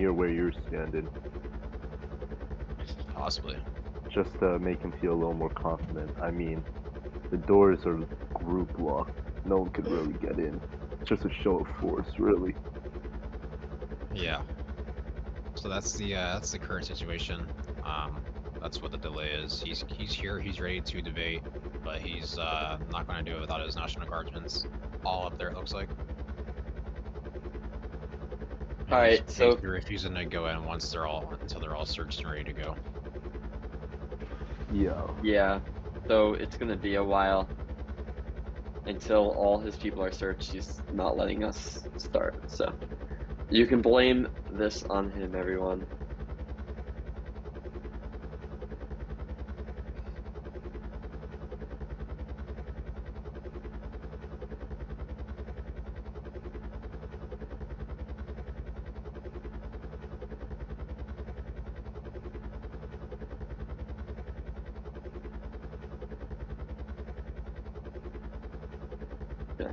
near where you're standing, Possibly. just to make him feel a little more confident. I mean, the doors are group locked. No one could really get in. It's just a show of force, really. Yeah. So that's the current situation. That's what the delay is. He's here. He's ready to debate, but he's not going to do it without his National Guardsmen all up there. It looks like. All right, so he's refusing to go in until they're all searched and ready to go. Yeah. So it's gonna be a while until all his people are searched. He's not letting us start. So you can blame this on him, everyone. Yeah.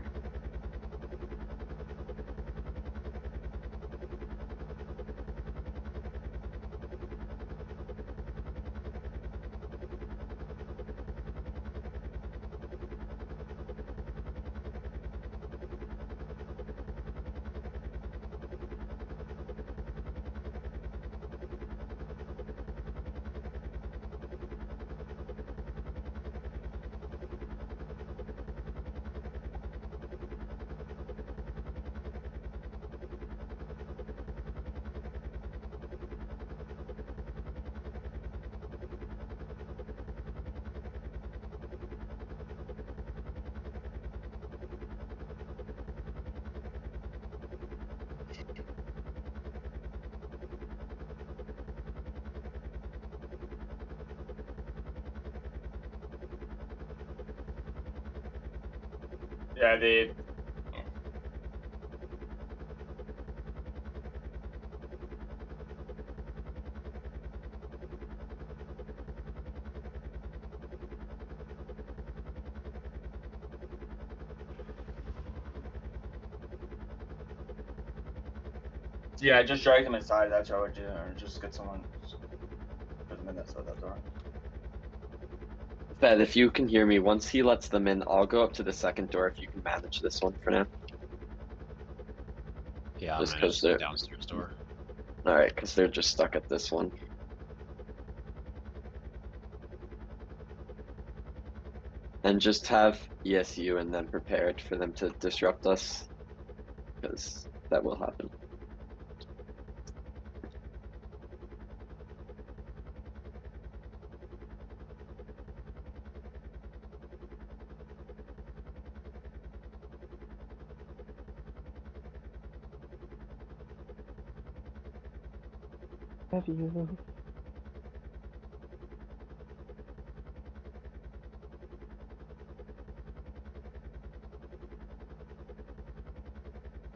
Yeah, they. Yeah, just drag them inside. That's what I would do, or just get someone. Put them in that side of that door. Fed, if you can hear me, once he lets them in, I'll go up to the second door if you can manage this one for now. Yeah, Just I'm 'cause the they're- downstairs door. Alright, because they're just stuck at this one. And just have ESU and them prepared for them to disrupt us, because that will happen. Have you?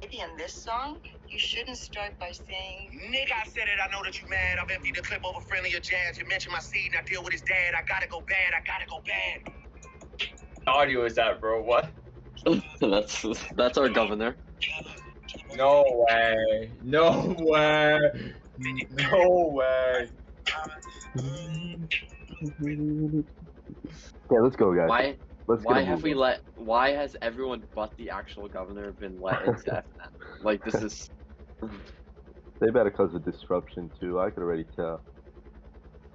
Maybe in this song, you shouldn't start by saying, Nick, I said it, I know that you mad. I've emptied the clip over friendlier jazz. You mentioned my seed and I deal with his dad. I gotta go bad, I gotta go bad. The audio is that, bro? What? That's our governor. No way. No way. No way. Yeah, let's go, guys. Why Let's why get a have move we on. let why has everyone but the actual governor been let into FNN? Like, this is They better cause a disruption too. I could already tell.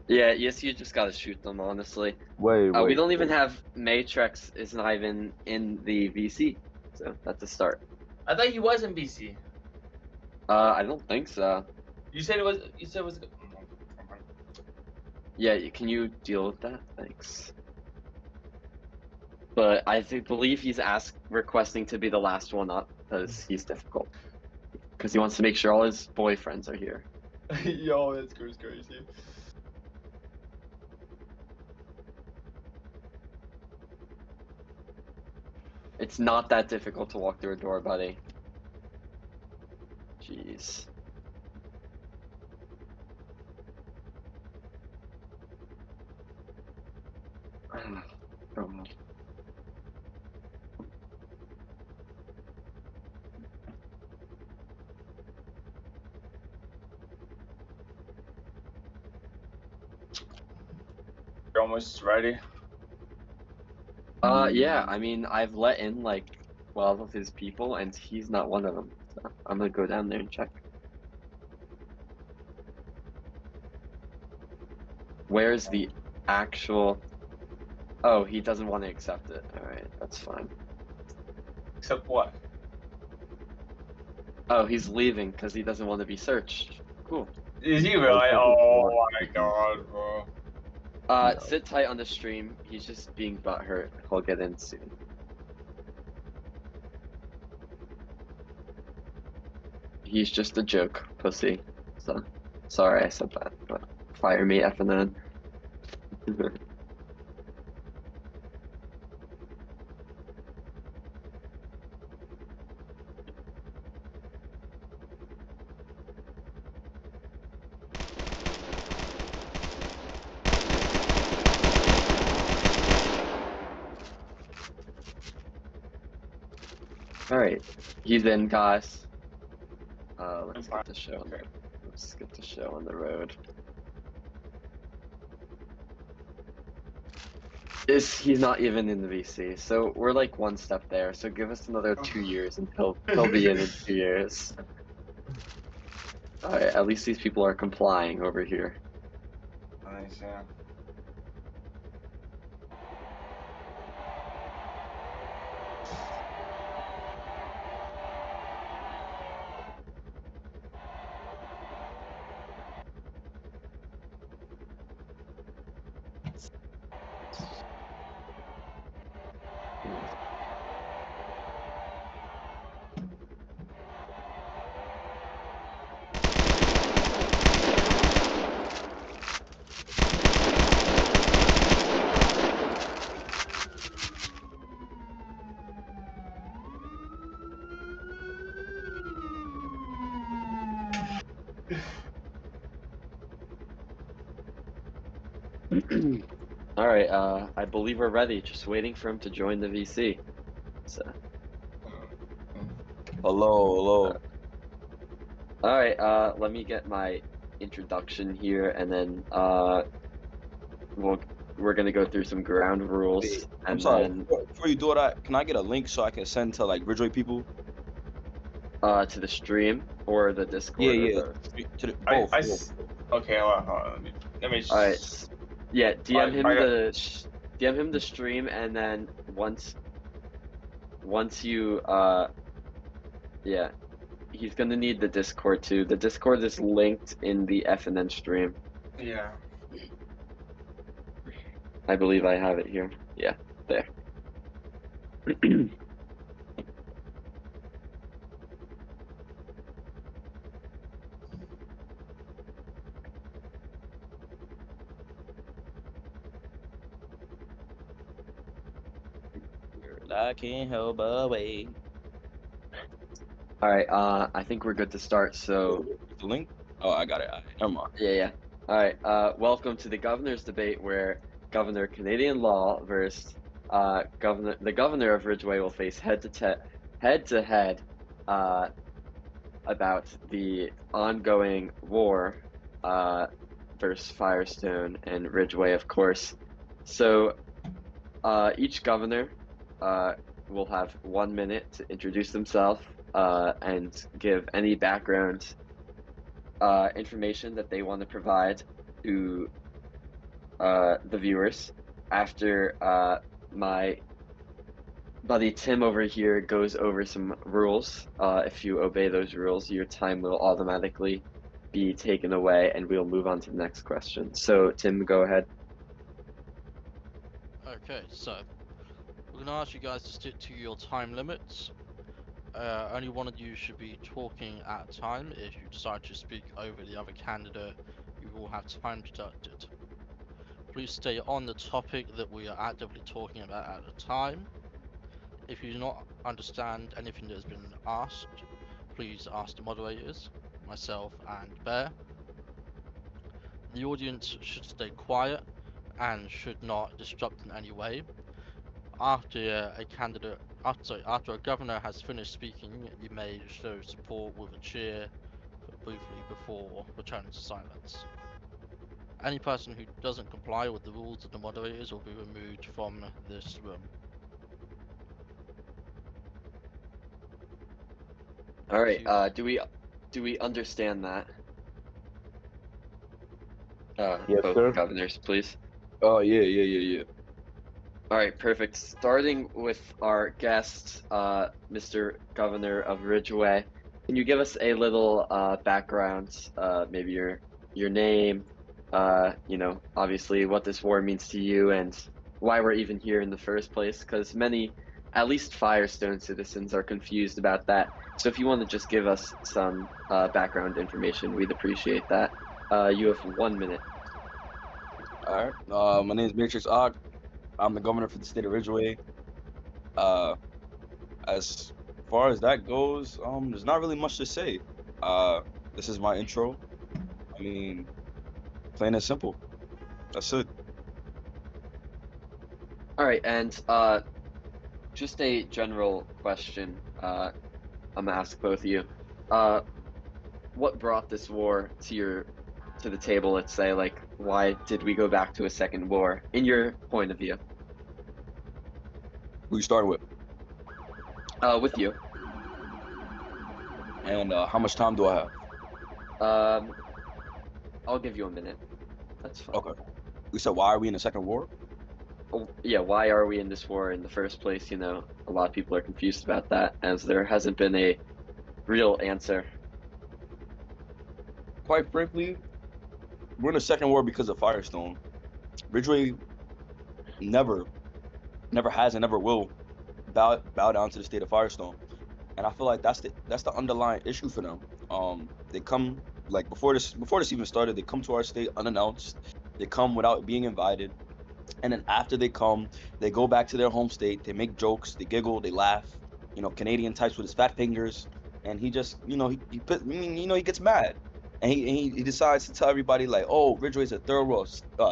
yeah, ESU just gotta shoot them, honestly. Wait. We don't even have Matrix is not even in the VC, so that's a start. I thought he was in BC. I don't think so. You said it was. You said it was. Yeah, can you deal with that? Thanks. But I believe he's requesting to be the last one up because he's difficult. Because he wants to make sure all his boyfriends are here. Yo, that's crazy. It's not that difficult to walk through a door, buddy. Jeez. Come on. almost ready? Yeah, I mean, I've let in like 12 of his people, and he's not one of them. So I'm gonna go down there and check. Where's the actual? Oh, he doesn't want to accept it. All right, that's fine. Except what? Oh, he's leaving because he doesn't want to be searched. Cool. Is he really? Oh my god, bro. No. Sit tight on the stream. He's just being butthurt. He'll get in soon. He's just a joke, pussy. So, sorry I said that, but fire me, FNN. Alright, he's in, guys. Let's get the show on the road. He's not even in the VC, so we're like one step there. So give us another 2 years, and he'll be in 2 years. All right, at least these people are complying over here. Nice, yeah. All right, I believe we're ready. Just waiting for him to join the VC. So. Hello. All right, let me get my introduction here, and then we're gonna go through some ground rules. Wait, and I'm sorry. then Before you do that, can I get a link so I can send to like Ridgeway people? to the stream or the Discord. Yeah. Or both. To the, both. Okay, hold on. Let me. All right. Yeah, DM him I got- DM him the stream, and then once you yeah, he's gonna need the Discord too. The Discord is linked in the FNN stream. Yeah. I believe I have it here. Yeah, there. I can't help but wait. All right, I think we're good to start. So The link? Oh, I got it. Never mind. yeah. All right, welcome to the governor's debate, where Governor CanadlanLaw versus the governor of Ridgeway will face head to head about the ongoing war versus Firestone and Ridgeway, of course. So each governor will have 1 minute to introduce themselves and give any background information that they want to provide to the viewers. After my buddy Tim over here goes over some rules, if you obey those rules, your time will automatically be taken away, and we'll move on to the next question. So Tim, go ahead. Okay, so we're gonna ask you guys to stick to your time limits. Only one of you should be talking at a time. If you decide to speak over the other candidate, you will have time deducted. Please stay on the topic that we are actively talking about at the time. If you do not understand anything that has been asked, please ask the moderators, myself and Bear. The audience should stay quiet and should not disrupt in any way. After a governor has finished speaking, you may show support with a cheer briefly before returning to silence. Any person who doesn't comply with the rules of the moderators will be removed from this room. All right. You- Do we understand that? Yes, Both sir. governors, please. Oh yeah. All right, perfect. Starting with our guest, Mr. Governor of Ridgeway, can you give us a little background? Maybe your name. You know, obviously what this war means to you and why we're even here in the first place. Because many, at least Firestone citizens, are confused about that. So if you want to just give us some background information, we'd appreciate that. You have 1 minute. All right. My name is Matrix Ogg. I'm the governor for the state of Ridgeway. As far as that goes, there's not really much to say. This is my intro. I mean, plain and simple. That's it. All right, and just a general question. I'm gonna ask both of you. What brought this war to the table? Let's say, like, why did we go back to a second war? In your point of view. Who you starting with? With you. And how much time do I have? I'll give you a minute. That's fine. Okay. We said, why are we in a second war? Oh, yeah, why are we in this war in the first place? You know, a lot of people are confused about that, as there hasn't been a real answer. Quite frankly, we're in a second war because of Firestone. Ridgeway never has and never will bow down to the state of Firestone, and I feel like that's the underlying issue for them. They come, like, before this even started, they come to our state unannounced. They come without being invited, and then after they come, they go back to their home state. They make jokes, they giggle, they laugh. You know, Canadian types with his fat fingers, and he just, you know, he gets mad, and he decides to tell everybody, like, oh, Ridgeway's a third world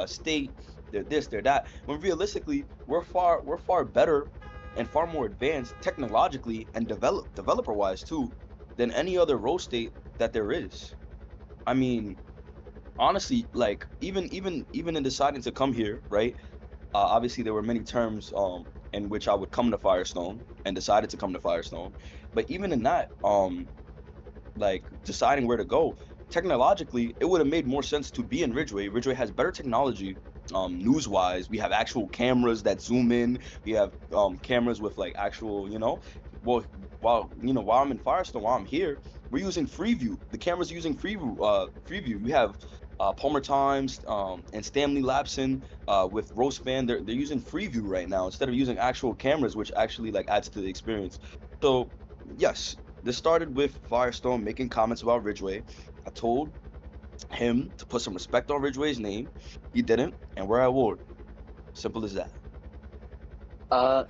state. They're this, they're that. When realistically, we're far better and far more advanced technologically and developer wise too than any other road state that there is. I mean, honestly, like, even in deciding to come here, right? Obviously there were many terms in which I would come to Firestone and decided to come to Firestone, but even in that, like, deciding where to go, technologically it would have made more sense to be in Ridgeway. Ridgeway has better technology. News wise, we have actual cameras that zoom in. We have cameras with, like, actual, you know, well, while I'm in Firestone, while I'm here, we're using Freeview. The cameras are using Freeview. We have Palmer Times and Stanley Lapson with Roastband. They're using Freeview right now instead of using actual cameras, which actually, like, adds to the experience. So yes, this started with Firestone making comments about Ridgeway. I told him to put some respect on Ridgeway's name. He didn't, and we're at war. Simple as that.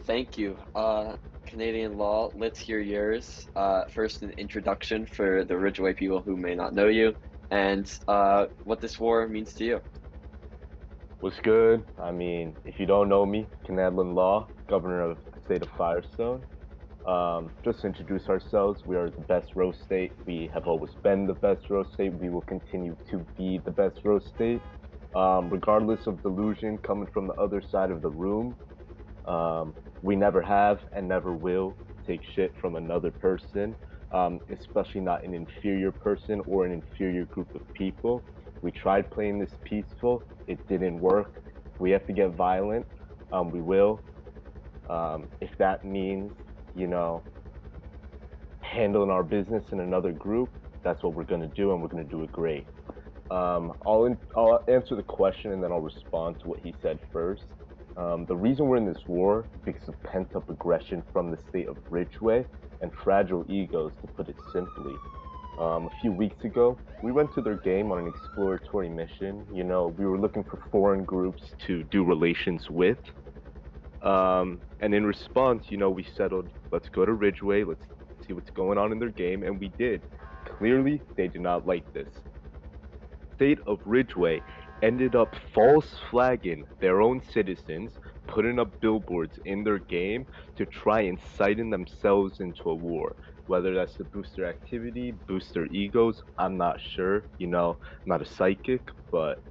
Thank you. Canadian law, let's hear yours. First, an introduction for the Ridgeway people who may not know you, and what this war means to you. What's good? I mean, if you don't know me, CanadlanLaw, governor of the state of Firestone. Just to introduce ourselves, we are the best roast state. We have always been the best roast state. We will continue to be the best roast state. Regardless of delusion coming from the other side of the room, we never have and never will take shit from another person, especially not an inferior person or an inferior group of people. We tried playing this peaceful. It didn't work. We have to get violent. We will. If that means, you know, handling our business in another group, that's what we're going to do, and we're going to do it great. I'll answer the question, and then I'll respond to what he said first. The reason we're in this war is because of pent-up aggression from the state of Ridgeway and fragile egos, to put it simply. A few weeks ago, we went to their game on an exploratory mission. You know, we were looking for foreign groups to do relations with. And in response, you know, we settled, let's go to Ridgeway, let's see what's going on in their game, and we did. Clearly, they did not like this. State of Ridgeway ended up false flagging their own citizens, putting up billboards in their game to try inciting themselves into a war. Whether that's to boost their activity, boost their egos, I'm not sure. You know, I'm not a psychic, but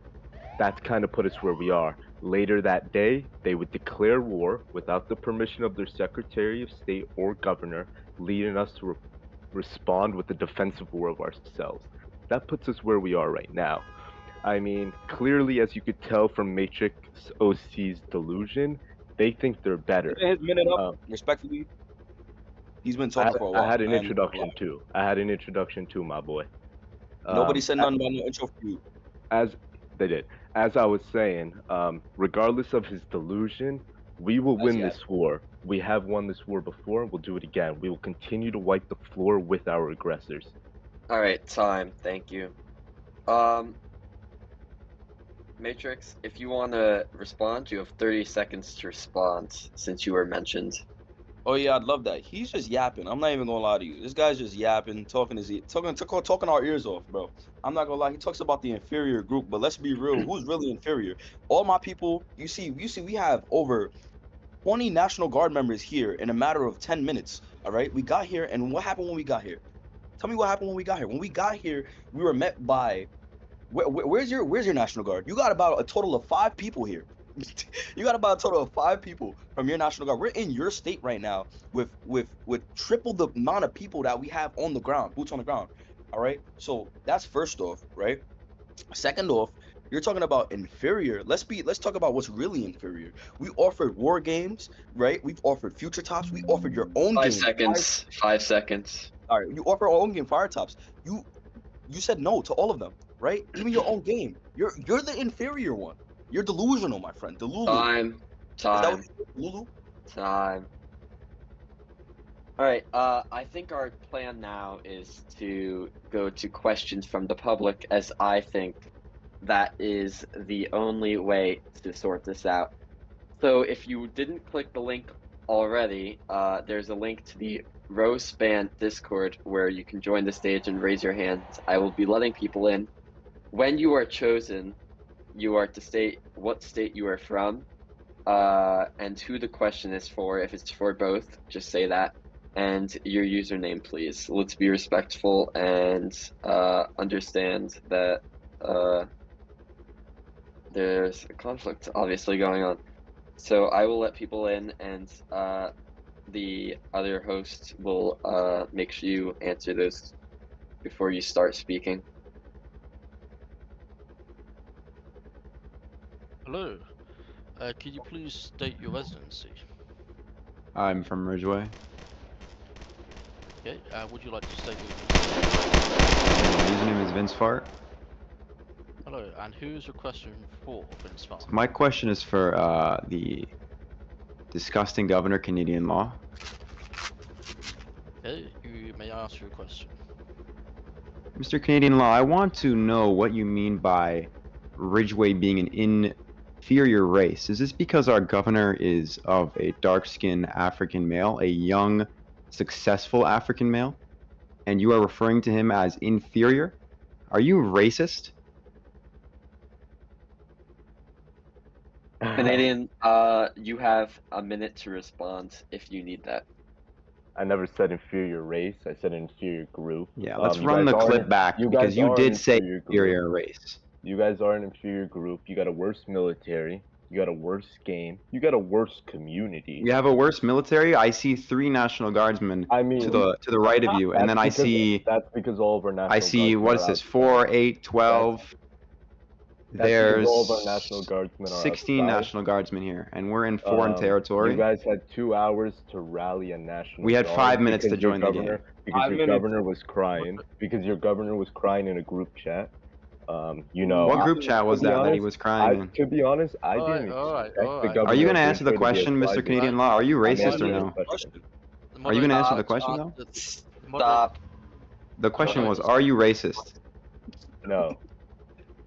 That's kind of put us where we are. Later that day, they would declare war without the permission of their Secretary of State or governor, leading us to respond with a defensive war of ourselves. That puts us where we are right now. I mean, clearly, as you could tell from Matrix OC's delusion, they think they're better. His minute up, respectfully. He's been talking for a while. I had an and- introduction too. I had an introduction too, my boy. Nobody said nothing about no intro for you. As they did. As I was saying, regardless of his delusion, we will win yet. this war. We have won this war before, and we'll do it again. We will continue to wipe the floor with our aggressors. All right, time. Thank you. Matrix, if you want to respond, you have 30 seconds to respond since you were mentioned. Oh yeah, I'd love that. He's just yapping. I'm not even gonna lie to you. This guy's just yapping, talking our ears off, bro. I'm not gonna lie. He talks about the inferior group, but let's be real. Who's really inferior? All my people. You see, we have over 20 National Guard members here in a matter of 10 minutes. All right, we got here, and what happened when we got here? Tell me what happened when we got here. When we got here, we were met by. Where's your National Guard? You got about a total of 5 people here. You got about a total of 5 people from your National Guard. We're in your state right now with triple the amount of people that we have on the ground, boots on the ground. All right. So that's first off, right? Second off, you're talking about inferior. Let's talk about what's really inferior. We offered war games, right? We've offered future tops. We offered your own 5 game. seconds. 5 seconds. All right. You offer our own game, fire tops. You said no to all of them, right? Even your own game. You're the inferior one. You're delusional, my friend. Delulu. Time. Is that what Delulu? Time. All right. I think our plan now is to go to questions from the public, as I think that is the only way to sort this out. So if you didn't click the link already, there's a link to the Roast Band Discord where you can join the stage and raise your hand. I will be letting people in. When you are chosen, you are to state what state you are from, and who the question is for. If it's for both, just say that. And your username, please. Let's be respectful and understand that there's a conflict obviously going on. So I will let people in, and the other host will make sure you answer those before you start speaking. Hello. Could you please state your residency? I'm from Ridgeway. Okay. Would you like to state your My username is Vince Fart. Hello. And who is your question for, Vince Fart? My question is for the disgusting Governor Canadian Law. Okay. You may ask your question. Mr. Canadian Law, I want to know what you mean by Ridgeway being an inferior race. Is this because our governor is of a dark-skinned African male, a young, successful African male, and you are referring to him as inferior? Are you racist? Canadian, you have a minute to respond if you need that. I never said inferior race. I said inferior group. Yeah, let's You run guys the are clip an- back you because guys you are did an say inferior group. inferior race. You guys are an inferior group. You got a worse military. You got a worse game. You got a worse community. We have a worse military. I see 3 National Guardsmen I mean, to the right of you, and then I see that's because all of our national. I see Guardsmen what is are this? outside. 4, 8, 12. That's There's because all of our national guardsmen are 16 outside. National Guardsmen here, and we're in foreign territory. You guys had 2 hours to rally a national. We had guard 5 minutes to because your join the game. governor- Because 5 your minutes. governor was crying. Because your governor was crying in a group chat. You know. What group chat was to be that he honest, was crying in? To be honest, I Alright, didn't alright, expect the alright. governor Are you going to of answer the Ridgeway to be question, Mr. advising- Canadian Law? Are you I'm racist or answering no? the question. Are you going to answer the question, though? Stop. The question was, are you racist? No,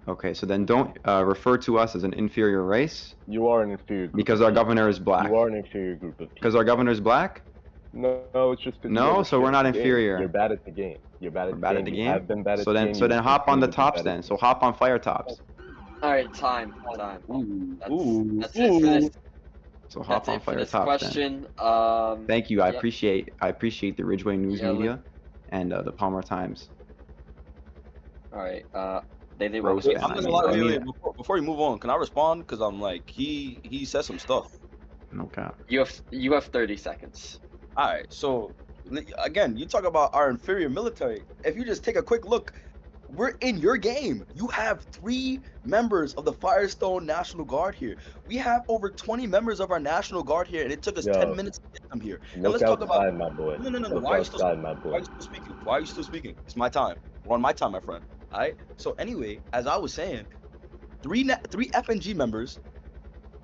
Okay, so then don't refer to us as an inferior race you are an inferior group. because of our people. governor is black. You are an inferior group of people. Because our governor is black? No, it's just 'cause you No, never so we're shit not the game. inferior. You're bad at the game. You're bad at We're the bad game. at the You game? have been bad at So the then, game. so You then will hop on the continue to be tops bad then. at So hop on fire tops. Alright, time. Ooh, That's ooh, it for this. So hop That's on it for fire this tops then. question. Thank you. I yep. appreciate the Ridgeway News Yeah, Media and the Palmer Times. Alright, They didn't Roast want Wait, to I'm man, gonna I lie. mean- Wait, before you move on, can I respond? Cause I'm like, he said some stuff. No cap. You have 30 seconds. All right, so again, you talk about our inferior military. If you just take a quick look, we're in your game. You have 3 members of the Firestone National Guard here. We have over 20 members of our National Guard here, and it took us Yo. 10 minutes to get them here. And Look let's talk about. outside, my boy. No. Look Why are you still outside, my Why boy. are you still speaking? Why are you still speaking? It's my time. We're on my time, my friend. All right. So anyway, as I was saying, three FNG members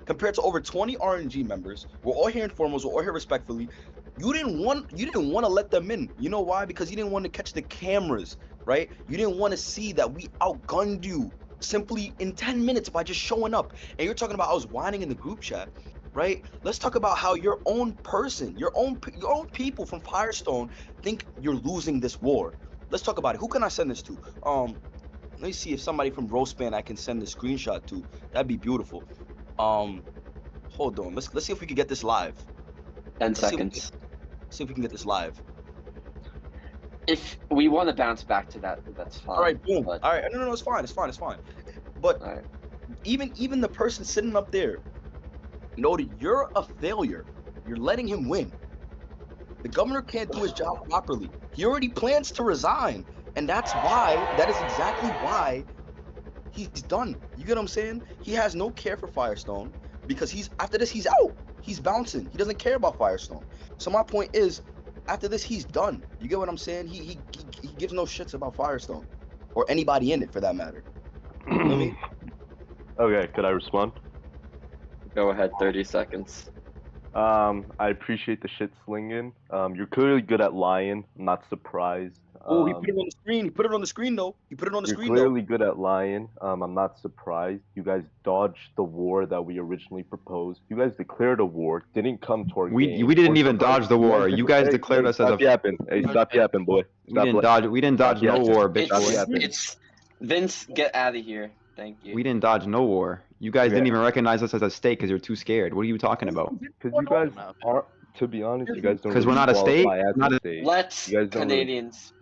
compared to over 20 RNG members. We're all here in formals. We're all here respectfully. You didn't want to let them in. You know why? Because you didn't want to catch the cameras, right? You didn't want to see that we outgunned you simply in 10 minutes by just showing up. And you're talking about I was whining in the group chat, right? Let's talk about how your own person, your own people from Firestone think you're losing this war. Let's talk about it. Who can I send this to? Let me see if somebody from Roastband I can send the screenshot to. That'd be beautiful. Hold on. Let's see if we can get this live. 10 Let's see seconds. See if we can get this live. If we want to bounce back to that, that's fine. All right, boom. But, All right, no, it's fine. But all right. even the person sitting up there noted you're a failure. You're letting him win. The governor can't do his job properly. He already plans to resign, and that is exactly why he's done. You get what I'm saying? He has no care for Firestone because after this he's out. He's bouncing. He doesn't care about Firestone. So my point is, after this he's done. You get what I'm saying? He gives no shits about Firestone or anybody in it for that matter. You know what I mean? Okay, could I respond? Go ahead, 30 seconds. I appreciate the shit slinging. You're clearly good at lying. I'm not surprised. Oh, he put it on the screen. He put it on the screen though. You're clearly good at lying. I'm not surprised. You guys dodged the war that we originally proposed. You guys declared a war. Didn't come to our game. We didn't We're even surprised. dodge the war. You guys Hey, declared us as stop a. yapping. Hey, stop yapping, boy. Stop We didn't dodge no yapping. war, bitch boy. yapping. It's Vince, get out of here. Thank you. We didn't dodge no war. You guys didn't Okay. even recognize us as a state because you're too scared. What are you talking about? Because you guys aren't, to be honest, you guys don't 'Cause really we're not a state? qualify as Not a- state. Let You guys don't really- Canadians,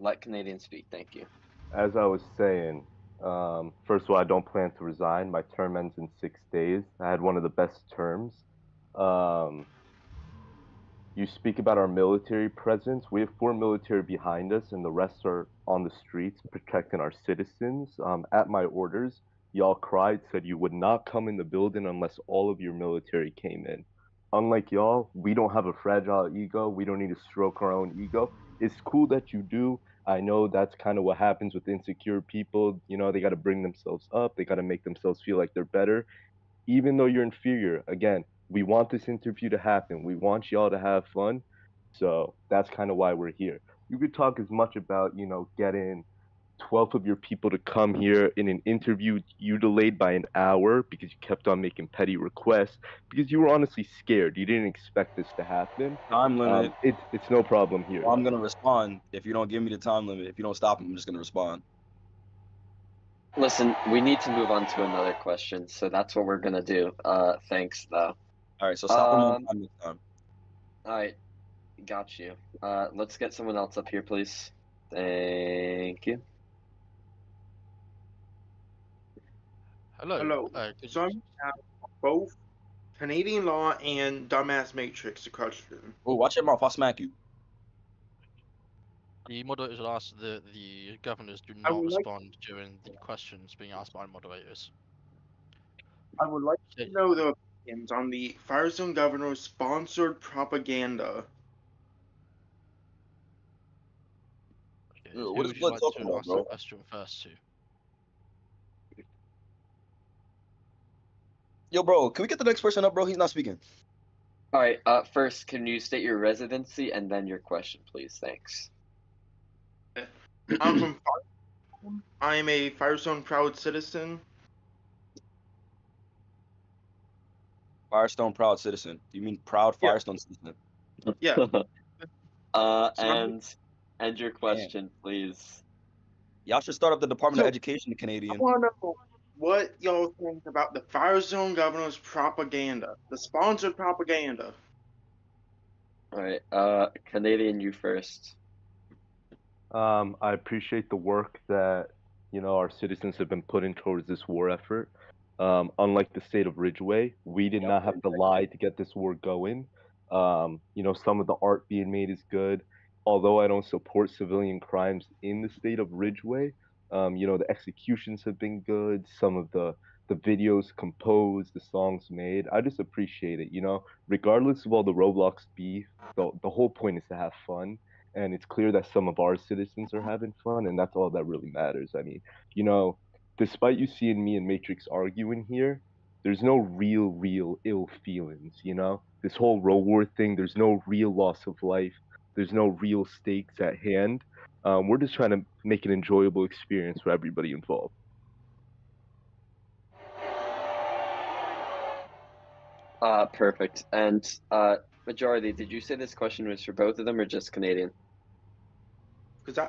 let Canadians speak. Thank you. As I was saying, first of all, I don't plan to resign. My term ends in 6 days. I had one of the best terms. You speak about our military presence. We have 4 military behind us, and the rest are on the streets protecting our citizens. At my orders, y'all cried, said you would not come in the building unless all of your military came in. Unlike y'all, we don't have a fragile ego. We don't need to stroke our own ego. It's cool that you do. I know that's kind of what happens with insecure people. You know, they got to bring themselves up. They got to make themselves feel like they're better. Even though you're inferior, again, we want this interview to happen. We want y'all to have fun. So that's kind of why we're here. You could talk as much about, getting 12 of your people to come here in an interview you delayed by an hour because you kept on making petty requests because you were honestly scared. You didn't expect this to happen. Time limit. It's no problem here. Well, I'm gonna respond if you don't give me the time limit. If you don't stop him, I'm just gonna respond. Listen, we need to move on to another question, so that's what we're gonna do. Thanks though. All right, so stop him on time this time. All right, got you. Let's get someone else up here, please. Thank you. Hello. Hello. Could So you- I'm both Canadian Law and Dumbass Matrix a question. Oh, watch your mouth. I'll smack you. the moderators will ask the governors do I not would like- respond during the questions being asked by moderators. I would like Okay. to know the opinions on the Firestone Governor's sponsored propaganda. Okay, Yo, who what is would you Blood like talking to about, ask bro? the question first to? Yo, bro, can we get the next person up, bro? He's not speaking. All right. First, can you state your residency and then your question, please? Thanks. I'm from Firestone. I am a Firestone proud citizen. Firestone proud citizen. Do you mean proud Yeah. Firestone citizen? Yeah. And your question, please. Y'all should start up the Department of So- Education, I Canadian. want to know what y'all think about the Firestone Governor's propaganda, the sponsored propaganda. All right. Canadian, you first. I appreciate the work that, our citizens have been putting towards this war effort. Unlike the state of Ridgeway, we did not have to lie to get this war going. Some of the art being made is good. Although I don't support civilian crimes in the state of Ridgeway, the executions have been good. Some of the videos composed, the songs made. I just appreciate it. Regardless of all the Roblox beef, the whole point is to have fun. And it's clear that some of our citizens are having fun, and that's all that really matters. I mean, despite you seeing me and Matrix arguing here, there's no real ill feelings. This whole row war thing, there's no real loss of life. There's no real stakes at hand. We're just trying to make an enjoyable experience for everybody involved. Perfect. And majority, did you say this question was for both of them or just Canadian? Because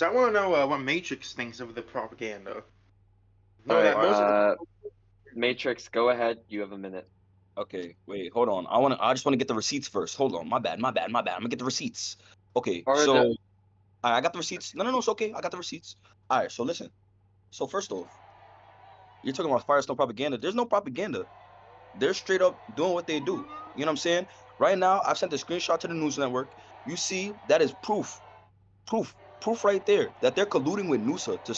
I want to know what Matrix thinks of the propaganda. No, Alright, that most of Matrix, go ahead. You have a minute. Okay, wait, hold on. I just want to get the receipts first. Hold on, my bad. I'm gonna get the receipts. Okay, Or so the- I got the receipts. No, it's okay. I got the receipts. All right, so listen. So first off, you're talking about Firestone propaganda. There's no propaganda. They're straight up doing what they do. You know what I'm saying? Right now, I've sent a screenshot to the news network. You see, that is proof right there that they're colluding with Noosa to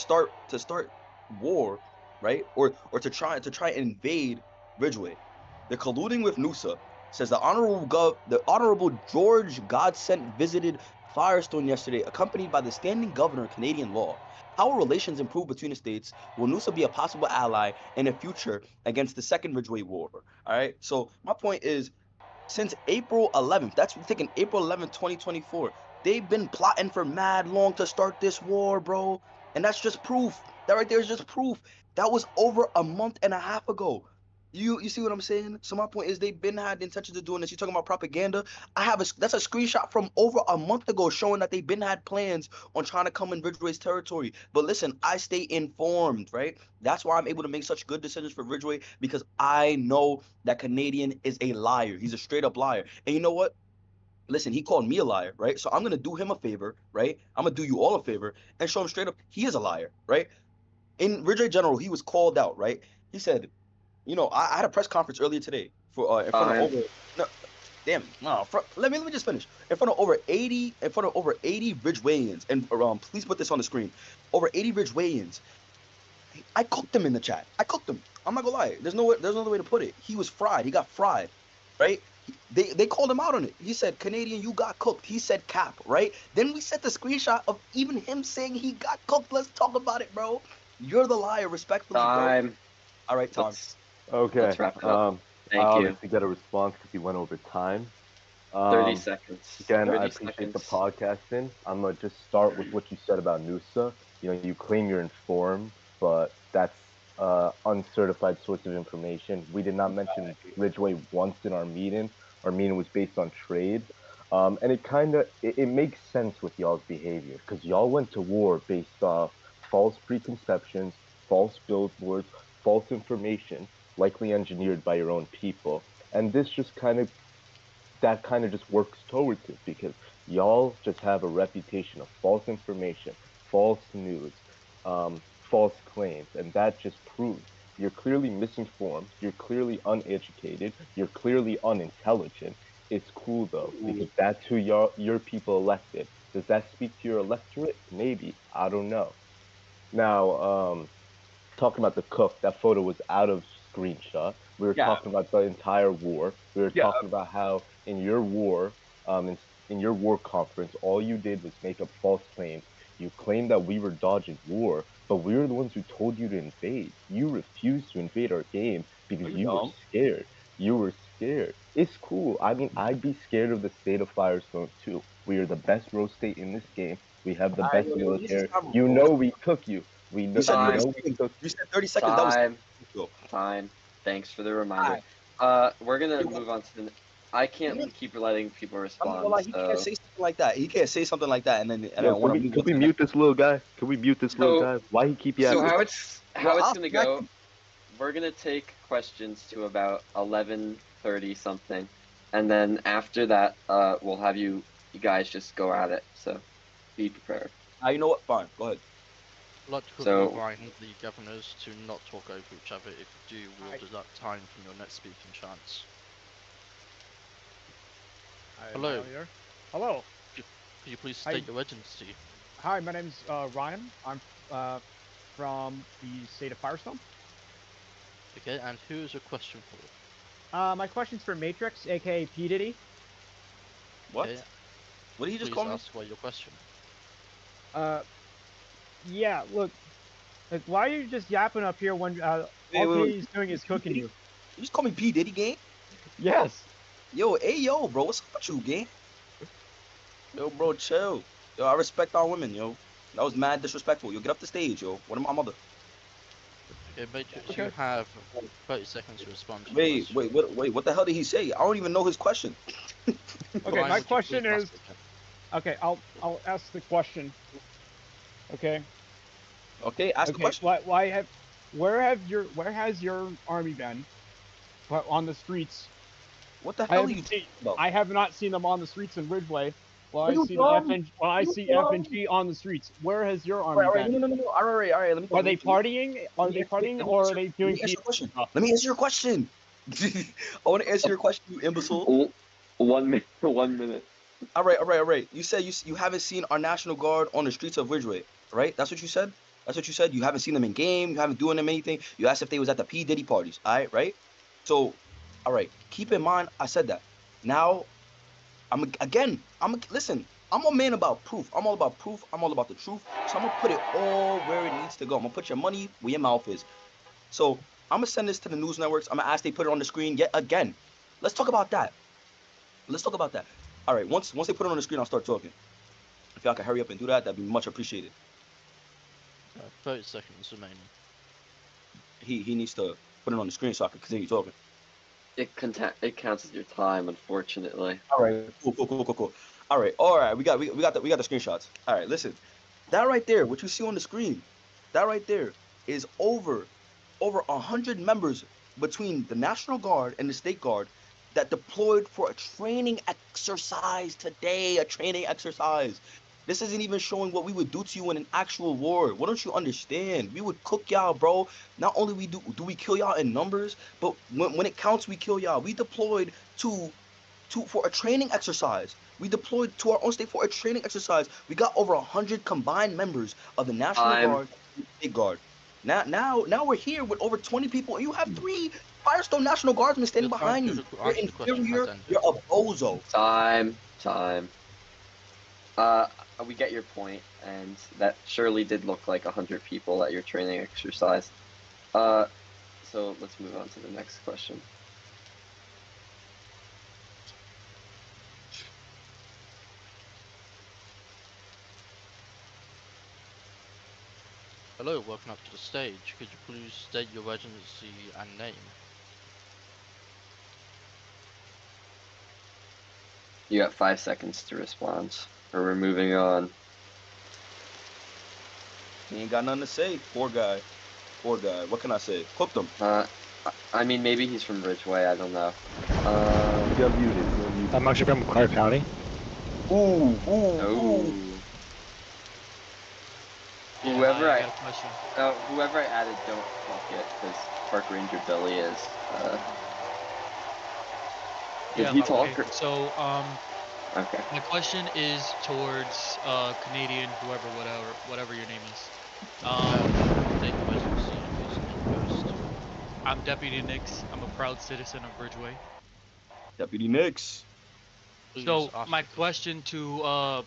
start war, right? Or to try and invade Ridgeway. They're colluding with Noosa. Says the Honorable George Godsent visited Firestone yesterday, accompanied by the standing governor of Canadian law. How will relations improve between the states? Will Noosa be a possible ally in the future against the second Ridgeway war? All right. So my point is, since April 11th, that's thinking April 11th, 2024, they've been plotting for mad long to start this war, bro. And that's just proof. That right there is just proof. That was over a month and a half ago. You see what I'm saying? So my point is, they've been had the intentions of doing this. You're talking about propaganda. That's a screenshot from over a month ago showing that they've been had plans on trying to come in Ridgeway's territory. But listen, I stay informed, right? That's why I'm able to make such good decisions for Ridgeway, because I know that Canadian is a liar. He's a straight up liar. And you know what? Listen, he called me a liar, right? So I'm gonna do him a favor, right? I'm gonna do you all a favor and show him straight up he is a liar, right? In Ridgeway General, he was called out, right? He said, I had a press conference earlier today for in front of let me just finish. In front of over 80 Ridgewayans, and please put this on the screen. Over 80 Ridgewayans. I cooked him in the chat. I cooked him. I'm not gonna lie. There's no other way to put it. He was fried. He got fried, right? They called him out on it. He said, "Canadian, you got cooked." He said, "Cap," right? Then we set the screenshot of even him saying he got cooked. Let's talk about it, bro. You're the liar, respectfully, Time. bro. All right, Tom. Okay. Let's wrap it up. I Thank you. obviously got a response because he went over time. 30 seconds. Again, 30 I appreciate the seconds. podcasting. I'm gonna just start with what you said about Noosa. You claim you're informed, but that's uncertified source of information. We did not mention Ridgeway once in our meeting. Our meeting was based on trade, and it makes sense with y'all's behavior, because y'all went to war based off false preconceptions, false billboards, false information, likely engineered by your own people, and this just kind of just works towards it, because y'all just have a reputation of false information, false news, false claims, and that just proves you're clearly misinformed, you're clearly uneducated, you're clearly unintelligent. It's cool though, because that's who your people elected. Does that speak to your electorate? Maybe. I don't know. Now, talking about the cook, that photo was out of screenshot. We were talking about the entire war. We were talking about how in your war, in your war conference, all you did was make up false claims. You claimed that we were dodging war, but we were the ones who told you to invade. You refused to invade our game because you were scared. You were scared. It's cool. I mean, I'd be scared of the state of Firestone too. We are the best row state in this game. We have the best military. You know we took you. We know we took You said 30 seconds. That was Time. Thanks for the reminder. We're gonna move on to the. I can't keep letting people respond. He can't say something like that. He can't say something like that, and then can we mute this little guy? Can we mute this little guy? Why he keep yapping? So how it's gonna go? We're gonna take questions to about 11:30 something, and then after that, we'll have you guys just go at it. So be prepared. You know what? Fine. Go ahead. I'd like to So- quickly remind the governors to not talk over each other. If you do, we'll deduct time from your next speaking chance. Hello. Hello. Could you please Hi. state your residency? Hi, my name's Ryan. I'm from the state of Firestone. Okay, and who is your question for? My question's for Matrix, aka P Diddy. What? Okay, What did he just please call me? ask your question. Yeah. Look, like, why are you just yapping up here when all wait. he's doing is cooking you? You just call me P Diddy, gang? Yes. Yo, hey, yo, bro, what's up with you, gang? Yo, bro, chill. Yo, I respect our women, yo. That was mad disrespectful. Yo, get off the stage, yo. What am my mother? Okay, Matrix, Okay. you have 30 seconds to respond to the Wait, question. what the hell did he say? I don't even know his question. Okay, Ryan, my would you question please is. ask again? Okay, I'll ask the question. Okay. Okay, ask the question. Where has your army been? On the streets. What the hell are you talking about? I have not seen them on the streets in Ridgeway. Are you dumb? I You see dumb? FNG on the streets. Where has your army All right, been? no. All right. Let me. Are they partying? Or are they doing? Let me answer your question. Let me answer your question. I want to answer your question, you imbecile. 1 minute. 1 minute. All right. You said you haven't seen our National Guard on the streets of Ridgeway, right? That's what you said. You haven't seen them in game. You haven't doing them anything. You asked if they was at the P Diddy parties. All right, right? So, all right. Keep in mind, I said that. Now, listen. I'm a man about proof. I'm all about proof. I'm all about the truth. So I'm gonna put it all where it needs to go. I'm gonna put your money where your mouth is. So I'm gonna send this to the news networks. I'm gonna ask they put it on the screen yet again. Let's talk about that. All right. Once they put it on the screen, I'll start talking. If y'all can hurry up and do that, that'd be much appreciated. 30 seconds remaining. He needs to put it on the screen so I can continue talking. It counts as your time, unfortunately. All right. Cool. All right. We got the screenshots. All right. Listen, that right there, what you see on the screen, that right there is over 100 members between the National Guard and the State Guard that deployed for a training exercise today. A training exercise. This isn't even showing what we would do to you in an actual war. Why don't you understand? We would cook y'all, bro. Not only do we kill y'all in numbers, but when it counts, we kill y'all. We deployed for a training exercise. We deployed to our own state for a training exercise. We got over 100 combined members of the National Guard and the State Guard. Now we're here with over 20 people, and you have 3 Firestone National Guardsmen standing behind you. You're inferior. You're a bozo. Time. We get your point, and that surely did look like 100 people at your training exercise. So let's move on to the next question. Hello, welcome up to the stage. Could you please state your residency and name? You got 5 seconds to respond, or we're moving on. He ain't got nothing to say. Poor guy. What can I say? Cooked him. I mean, maybe he's from Ridgeway. I don't know. You're muted. I'm actually from Clark County. Ooh. Whoever I added, don't talk yet, because Park Ranger Billy is. Did he talk? Okay. So, Okay. my question is towards Canadian, whatever your name is. State your residency and please name first. I'm Deputy Nix. I'm a proud citizen of Ridgeway. Deputy Nix. So my question to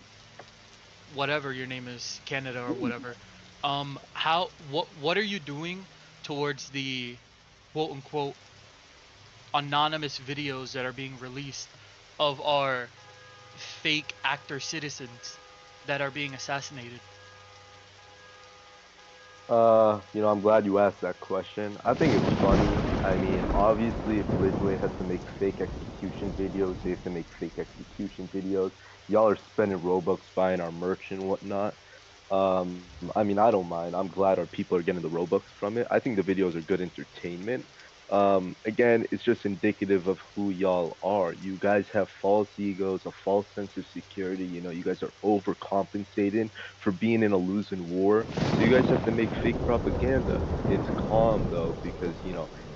whatever your name is, Canada or whatever, what are you doing towards the quote unquote anonymous videos that are being released of our fake actor citizens that are being assassinated? I'm glad you asked that question. I think it's funny. I mean, obviously, if Ridgeway has to make fake execution videos, they have to make fake execution videos. Y'all are spending Robux buying our merch and whatnot. I mean, I don't mind. I'm glad our people are getting the Robux from it. I think the videos are good entertainment. Again, it's just indicative of who y'all are. You guys have false egos, a false sense of security. You know, you guys are overcompensating for being in a losing war. So you guys have to make fake propaganda. It's calm though, because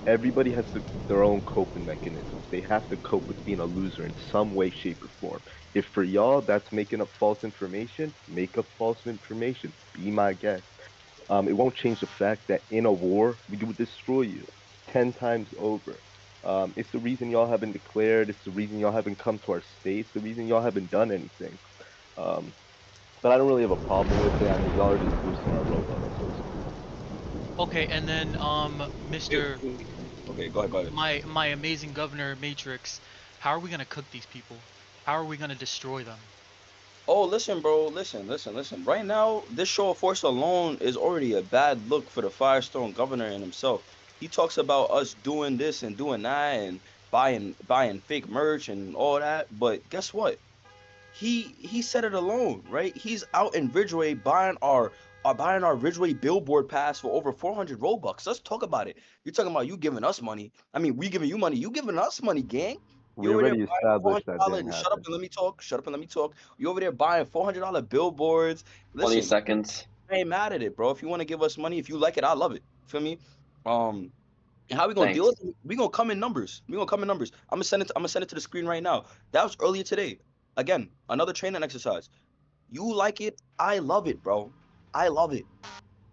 everybody has their own coping mechanisms. They have to cope with being a loser in some way, shape, or form. If for y'all that's making up false information, make up false information. Be my guest. It won't change the fact that in a war, we would destroy you 10 times over. It's the reason y'all haven't declared. It's the reason y'all haven't come to our states. The reason y'all haven't done anything. Um, but I don't really have a problem with it. I mean, y'all are just boosting our robots, so it's cool. Okay, and then Mr. Okay, go ahead. My amazing governor Matrix, how are we gonna cook these people? How are we gonna destroy them? Oh, listen, bro. Listen. Right now, this show of force alone is already a bad look for the Firestone governor and himself. He talks about us doing this and doing that and buying fake merch and all that. But guess what? He said it alone, right? He's out in Ridgeway buying our Ridgeway billboard pass for over 400 Robux. Let's talk about it. You're talking about you giving us money. I mean, we giving you money. You giving us money, gang. You We over there already buying established that $400. didn't Shut up happen. and let me talk. Shut up and let me talk. You over there buying $400 billboards. 20 Listen, seconds. I ain't mad at it, bro. If you want to give us money, if you like it, I love it. Feel me? And how we gonna deal Thanks. with it? We gonna come in numbers. I'm gonna send it to the screen right now. That was earlier today. Again, another training exercise. You like it, I love it, bro. I love it.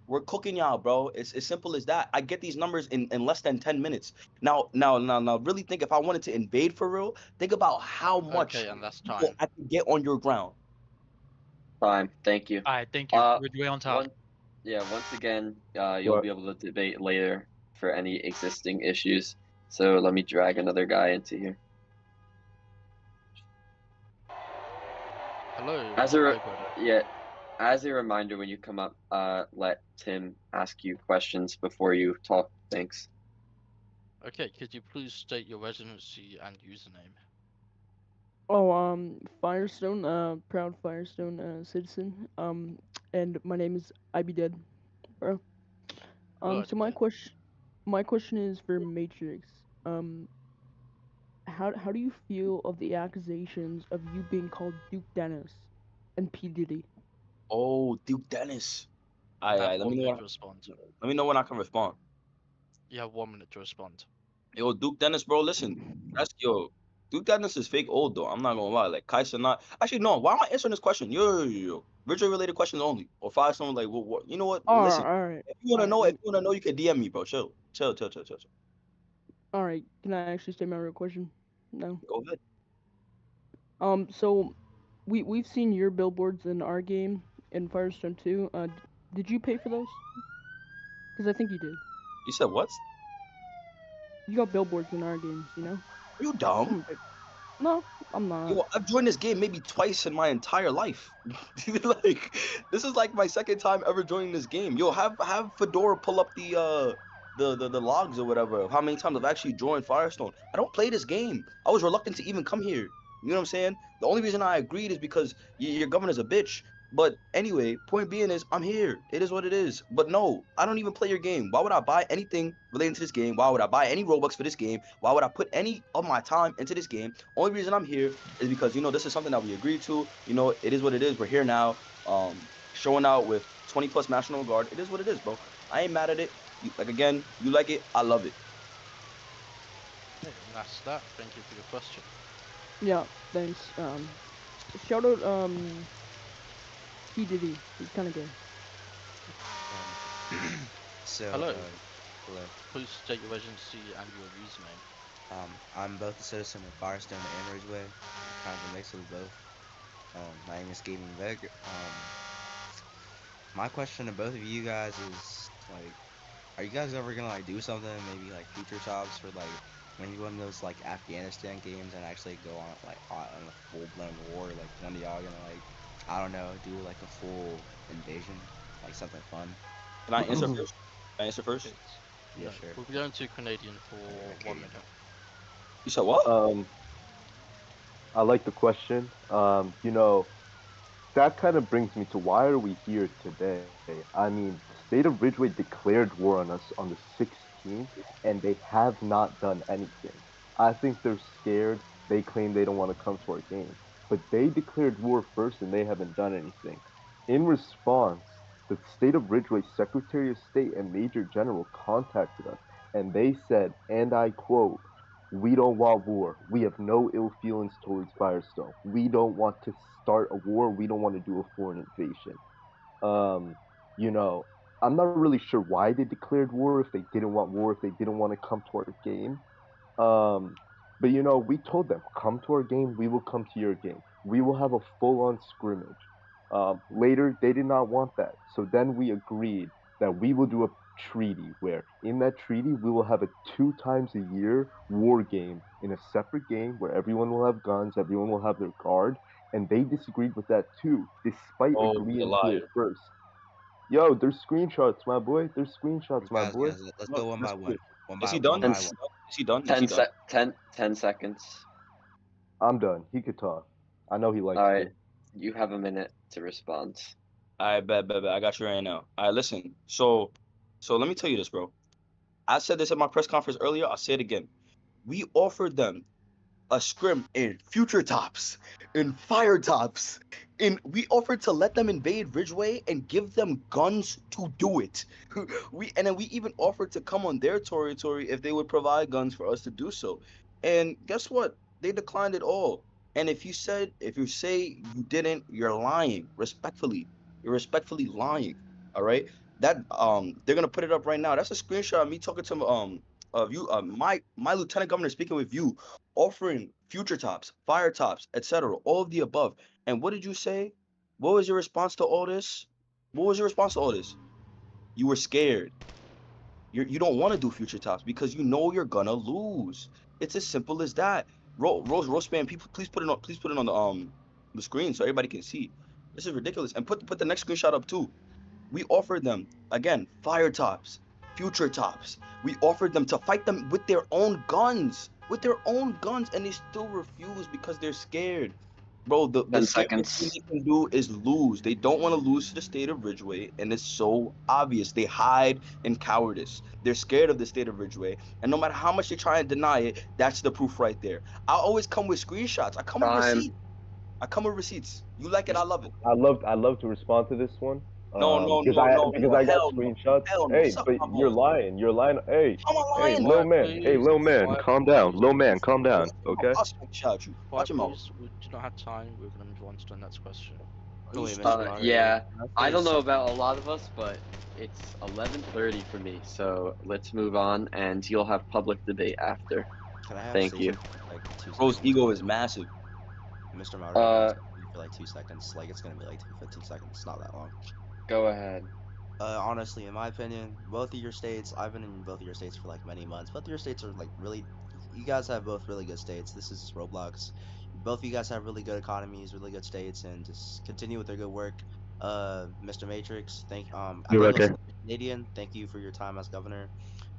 We're cooking y'all, bro. It's as simple as that. I get these numbers in less than 10 minutes. Now, really think if I wanted to invade for real, think about how much Okay, and that's people time. I can get on your ground. Fine. Thank you. Alright, thank you. Ridgeway on top. Once again, you'll be able to debate later for any existing issues. So let me drag another guy into here. Hello. As a reminder, when you come up, let Tim ask you questions before you talk. Thanks. Okay, could you please state your residency and username? Oh, Firestone, proud Firestone citizen. And my name is I Be Dead, bro. So my question is for Matrix. How do you feel of the accusations of you being called Duke Dennis and P Diddy? Oh, Duke Dennis. Let let me know to respond. Let me know when I can respond. You have 1 minute to respond. Yo, Duke Dennis, bro, listen. Duke Dennis is fake old though. I'm not gonna lie. Like Kaiser not actually no, why am I answering this question? Yo. Virtual related questions only. Or five someone like what you know what? Listen. Alright. If you wanna know, you can DM me, bro. Chill. Alright, can I actually state my real question? No. Go ahead. So we've seen your billboards in our game in Firestone 2. Did you pay for those? Because I think you did. You said what? You got billboards in our games, you know? Are you dumb? No, I'm not. Yo, I've joined this game maybe twice in my entire life. Like, this is like my second time ever joining this game. Yo, have Fedora pull up the logs or whatever of how many times I've actually joined Firestone. I don't play this game. I was reluctant to even come here. You know what I'm saying? The only reason I agreed is because your governor's a bitch. But anyway, point being is I'm here. It is what it is. But no, I don't even play your game. Why would I buy anything relating to this game? Why would I buy any Robux for this game? Why would I put any of my time into this game? Only reason I'm here is because this is something that we agreed to. It is what it is. We're here now. Showing out with 20 plus National Guard. It is what it is, bro. I ain't mad at it. Again, you like it, I love it. Okay, and that's that. Thank you for your question. Yeah, thanks. Shout out P Diddy. He's kind of good. Hello. Hello. Please state your residency and your username. I'm both a citizen of Firestone and Ridgeway. Kind of a mix of both. My name is Gaming Veg. My question to both of you guys is like, are you guys ever gonna do something, maybe like future jobs for maybe one of those Afghanistan games and actually go on on a full blown war? Like one of y'all gonna I don't know, do a full invasion, something fun. Can I answer first? Can I answer first? Yeah, sure. We'll be going to Canadian for 1 minute. You said what? I like the question. That kind of brings me to why are we here today? I mean, the state of Ridgeway declared war on us on the team, and they have not done anything. I think they're scared. They claim they don't want to come to our game. But they declared war first and they haven't done anything. In response, the state of Ridgeway Secretary of State and Major General contacted us and they said, and I quote, "We don't want war. We have no ill feelings towards Firestone. We don't want to start a war. We don't want to do a foreign invasion." You know, I'm not really sure why they declared war, if they didn't want war, if they didn't want to come to our game. But you know, we told them, come to our game, we will come to your game. We will have a full-on scrimmage. Later, they did not want that. So then we agreed that we will do a treaty where in that treaty we will have a 2 times a year war game in a separate game where everyone will have guns, everyone will have their guard, and they disagreed with that too, despite agreeing to it first. Yo, there's screenshots, my boy. There's screenshots, my boy. Guys, let's go one by one. Is he done? Is he done? 10 seconds. I'm done. He could talk. I know he likes All right, to. you have a minute to respond. I bet. I got you right now. All right, listen. So let me tell you this, bro. I said this at my press conference earlier. I'll say it again. We offered them a scrim in future tops, in fire tops, we offered to let them invade Ridgeway and give them guns to do it. And then we even offered to come on their territory if they would provide guns for us to do so. And guess what? They declined it all. And if you say you didn't, you're lying. Respectfully, you're respectfully lying. All right. That they're gonna put it up right now. That's a screenshot of me talking to of you, my lieutenant governor speaking with you, offering future tops, fire tops, etc., all of the above. And what did you say? What was your response to all this? What was your response to all this? You were scared. You don't want to do future tops because you know you're gonna lose. It's as simple as that. Rose man, please put it on the screen so everybody can see. This is ridiculous. And put the next screenshot up too. We offered them again fire tops, future tops. We offered them to fight them with their own guns, and they still refuse because they're scared. Bro, the thing they can do is lose. They don't want to lose to the state of Ridgeway, and it's so obvious. They hide in cowardice. They're scared of the state of Ridgeway, and no matter how much they try and deny it, that's the proof right there. I always come with screenshots. I come with receipts. You like it, I love it. I love to respond to this one. No. Because I got screenshots. Hey, but you're lying. Hey, little man, calm down. Little man, calm down. Okay. I'll shout you. Watch him out. We do not have time. We're gonna move on to the next question. Yeah, I don't know about a lot of us, but it's 11:30 for me. So let's move on, and you'll have public debate after. Thank you. Bro's ego is massive. Mr. Mario, for like 2 seconds. Like it's gonna be like 15 seconds. Not that long. Go ahead. Honestly, in my opinion, both of your states, I've been in both of your states for like many months. Both of your states are like really, you guys have both really good states. This is Roblox. Both of you guys have really good economies, really good states, and just continue with their good work. Mr. Matrix, You're okay. Canadian, thank you for your time as governor.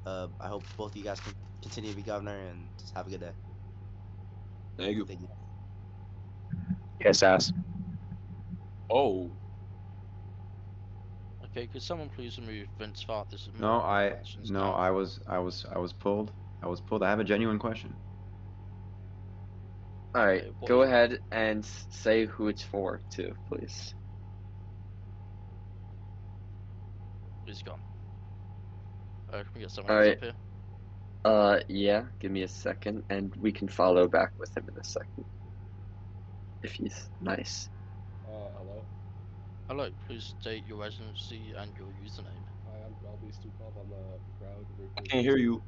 I hope both of you guys can continue to be governor and just have a good day. Thank you. Yes, ass. Oh. Okay, could someone please remove Vince Fart? This is I was pulled. I have a genuine question. All right, go ahead and say who it's for, too, please. He's gone. Can we get someone else up here? Yeah, give me a second, and we can follow back with him in a second. If he's nice. Hello? Hello, please state your residency and your username. Hi, I'm Godly Stukov. I'm a proud Ridgeway. I can't hear you.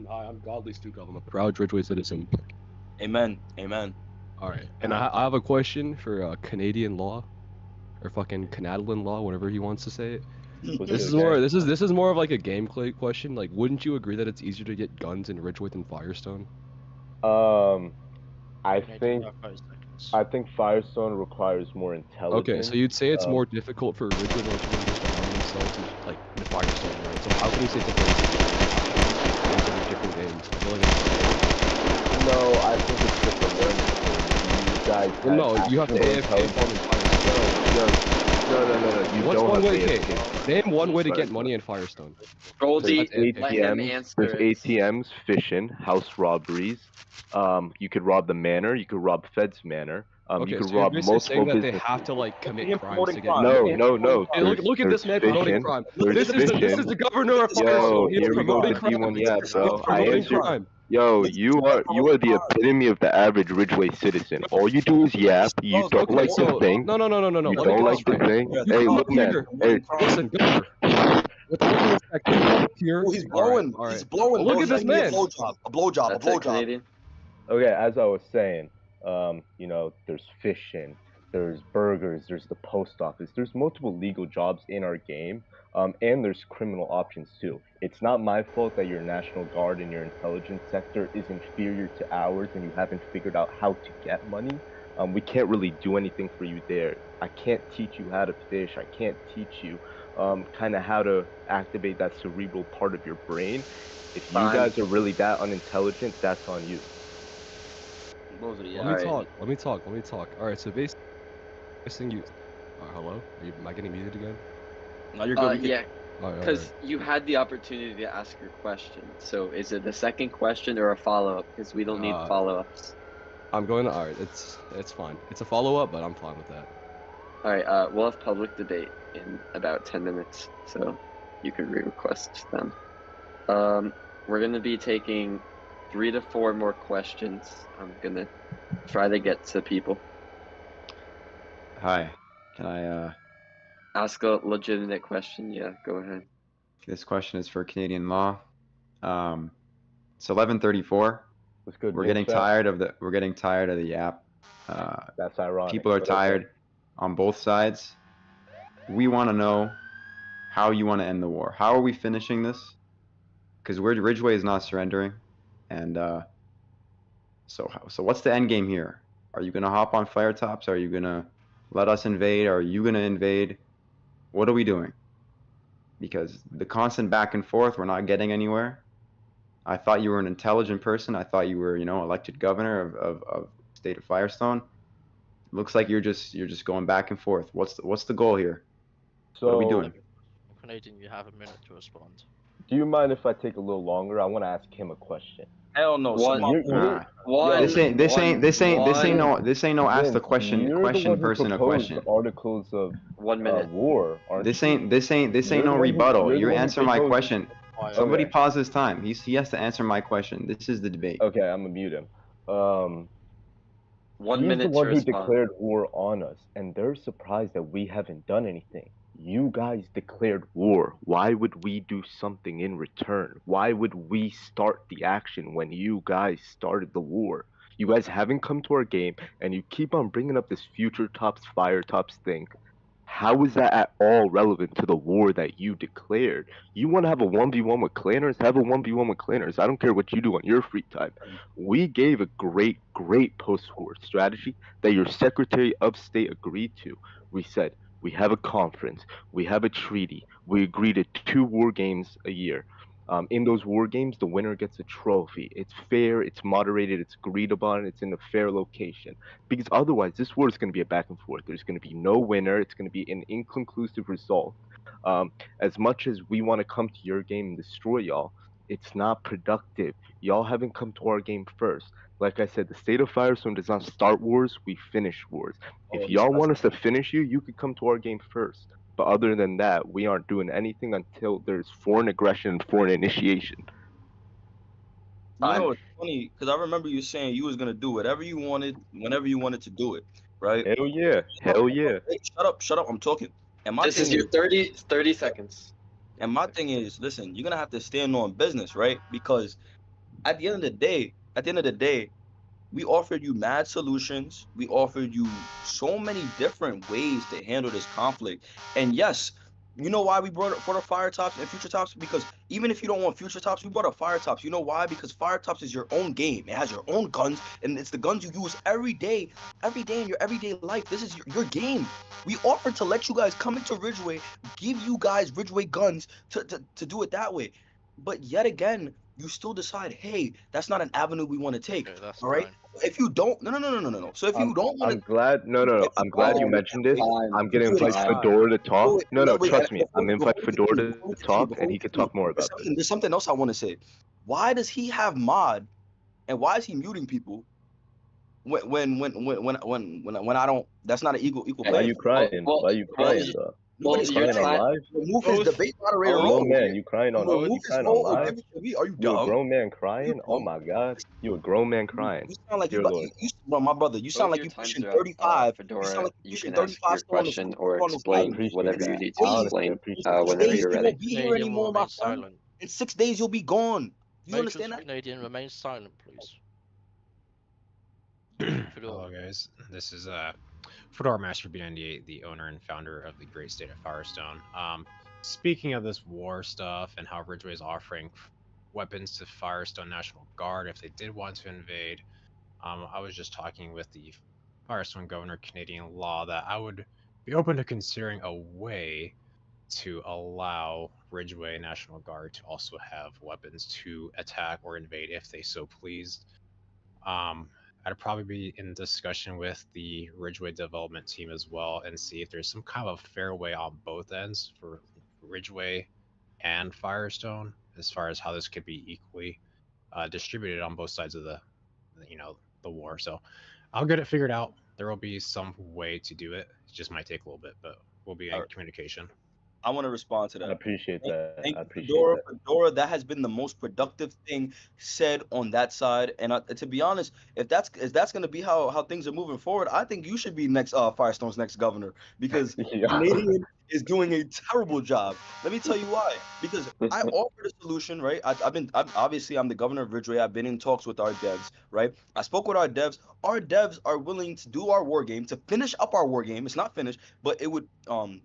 Hi, I'm Godly Stukov. I'm a proud Ridgeway citizen. Amen. Alright, and I have a question for Canadian law, or fucking CanadlanLaw, whatever he wants to say it. This is more of like a gameplay question. Like, wouldn't you agree that it's easier to get guns in Ridgeway than Firestone? I think Firestone requires more intelligence. Okay, so you'd say it's more difficult for Ridgeway to arm themselves like the Firestone, right? So how can you say it's different games? I feel like no, I think it's just a learning curve. You guys you have to AFK on the Firestone. No. You What's don't one have way? AFK. Okay, name one way to Sorry. get money in Firestone. Goldie, There's let him ATMs. answer There's it. ATMs, fishing, house robberies. You could rob the manor. You could rob Fed's manor. Okay, You could so you're rob basically multiple saying that they businesses. have to like commit crimes to get No. Hey, look at this man promoting crime. This is the governor of Firestone. He is promoting crime. Yeah, bro. He's promoting crime. Yo, you are the epitome of the average Ridgeway citizen. All you do is yap. You don't like to think. No. You Let me don't like to think. Hey, look, man. Hey, listen, governor. With all due respect, can you come up here? Oh, he's blowing. All right. He's blowing. Look at this man. A blowjob. Okay, as I was saying, there's fishing, there's burgers, there's the post office, there's multiple legal jobs in our game, and there's criminal options too. It's not my fault that your National Guard and your intelligence sector is inferior to ours and you haven't figured out how to get money. We can't really do anything for you there. I can't teach you how to fish. I can't teach you kind of how to activate that cerebral part of your brain. If you guys are really that unintelligent, that's on you. Let me talk. All right, so basically, you. Hello? Am I getting muted again? No, you're good. Yeah, All right. because you had the opportunity to ask your question. So is it the second question or a follow-up? Because we don't need follow-ups. I'm going to. All right, it's fine. It's a follow-up, but I'm fine with that. All right. We'll have public debate in about 10 minutes, so you can re-request them. We're gonna be taking 3 to 4 more questions. I'm gonna try to get to people. Hi, can I ask a legitimate question? Yeah, go ahead. This question is for Canadian Law. It's 11:34. What's good? We're getting tired of the yap. That's ironic. People are tired on both sides. We want to know how you want to end the war. How are we finishing this? Because Ridgeway is not surrendering, and so what's the end game here? Are you gonna hop on fire tops? Are you gonna let us invade? Are you gonna invade? What are we doing? Because the constant back and forth, we're not getting anywhere. I thought you were an intelligent person. I thought you were, elected governor of state of Firestone. Looks like you're just going back and forth. What's the goal here? So, what are we doing? Canadian, you have a minute to respond. Do you mind if I take a little longer? I want to ask him a question. Hell no. This ain't no ask the question person a question. Articles of 1 minute war. This ain't no rebuttal. You answer my question. Somebody pause his time. He has to answer my question. This is the debate. Okay, I'm gonna mute him. 1 minute the one to who respond. declared war on us, and they're surprised that we haven't done anything. You guys declared war. Why would we do something in return? Why would we start the action when you guys started the war? You guys haven't come to our game, and you keep on bringing up this future tops, fire tops thing. How is that at all relevant to the war that you declared? You want to have a 1v1 with clanners? Have a 1v1 with clanners. I don't care what you do on your free time. We gave a great post-war strategy that your Secretary of State agreed to. We said, we have a conference, we have a treaty, we agree to 2 war games a year. In those war games, the winner gets a trophy. It's fair, it's moderated, it's agreed upon, it's in a fair location. Because otherwise, this war is going to be a back and forth. There's going to be no winner. It's going to be an inconclusive result. As much as we want to come to your game and destroy y'all, it's not productive. Y'all haven't come to our game first. Like I said, the state of Firestone does not start wars, we finish wars. If y'all want us to finish you, you could come to our game first. But other than that, we aren't doing anything until there's foreign aggression and foreign initiation. You know, it's funny, because I remember you saying you was going to do whatever you wanted, whenever you wanted to do it, right? Hell yeah. Hell yeah. Hey, shut up, I'm talking. And This is your 30 seconds. And my thing is, listen, you're going to have to stand on business, right? Because at the end of the day, we offered you mad solutions. We offered you so many different ways to handle this conflict. And yes, you know why we brought up for the fire tops and future tops? Because even if you don't want future tops, we brought up fire tops. You know why? Because fire tops is your own game. It has your own guns, and it's the guns you use every day in your everyday life. This is your game. We offered to let you guys come into Ridgeway, give you guys Ridgeway guns to do it that way. But yet again, you still decide, hey, that's not an avenue we want to take. Okay, that's All right. fine. If you don't, no. So if you don't want I'm glad. No. I'm glad you mentioned it. I'm gonna invite Fedora to talk. No. Trust me. I'm gonna invite Fedora to talk, and he could talk more about this. There's something else I want to say. Why does he have mod, and why is he muting people? When I don't, that's not an equal Why play. you crying? Why you crying, though? Nobody's You crying on live? Remove his debate moderator Oh role. man, you crying on Remove you his crying on role. live? Give it to me. Are you You a dumb? grown man crying? Oh my god, you a grown man crying. You sound like Dear Lord. well, my brother. You sound Both like your you times pushing are up. 35. Fedora, You sound like you pushing can ask 35 your still on question this or on this explain stage. whatever you need to Please, explain in 6 whenever days you're you ready. won't be here Canadian anymore, will my remain friend. silent. In 6 days you'll be gone. You Matrix understand that? Canadian, remain silent, please. Hello guys, this is Fedora Master B98, the owner and founder of the great state of Firestone. Speaking of this war stuff and how Ridgeway is offering weapons to Firestone National Guard if they did want to invade, I was just talking with the Firestone Governor Canadian Law that I would be open to considering a way to allow Ridgeway National Guard to also have weapons to attack or invade if they so pleased. I'd probably be in discussion with the Ridgeway development team as well and see if there's some kind of fair way on both ends for Ridgeway and Firestone as far as how this could be equally distributed on both sides of the war. So I'll get it figured out. There will be some way to do it. It just might take a little bit, but we'll be in communication. I want to respond to that. I appreciate that. Thank I you, appreciate Fedora. that. Fedora, that has been the most productive thing said on that side. And to be honest, if that's going to be how things are moving forward, I think you should be next Firestone's next governor because Canadian is doing a terrible job. Let me tell you why. Because I offered a solution, right? Obviously I'm the governor of Ridgeway. I've been in talks with our devs, right? I spoke with our devs. Our devs are willing to do our war game, to finish up our war game. It's not finished, but it would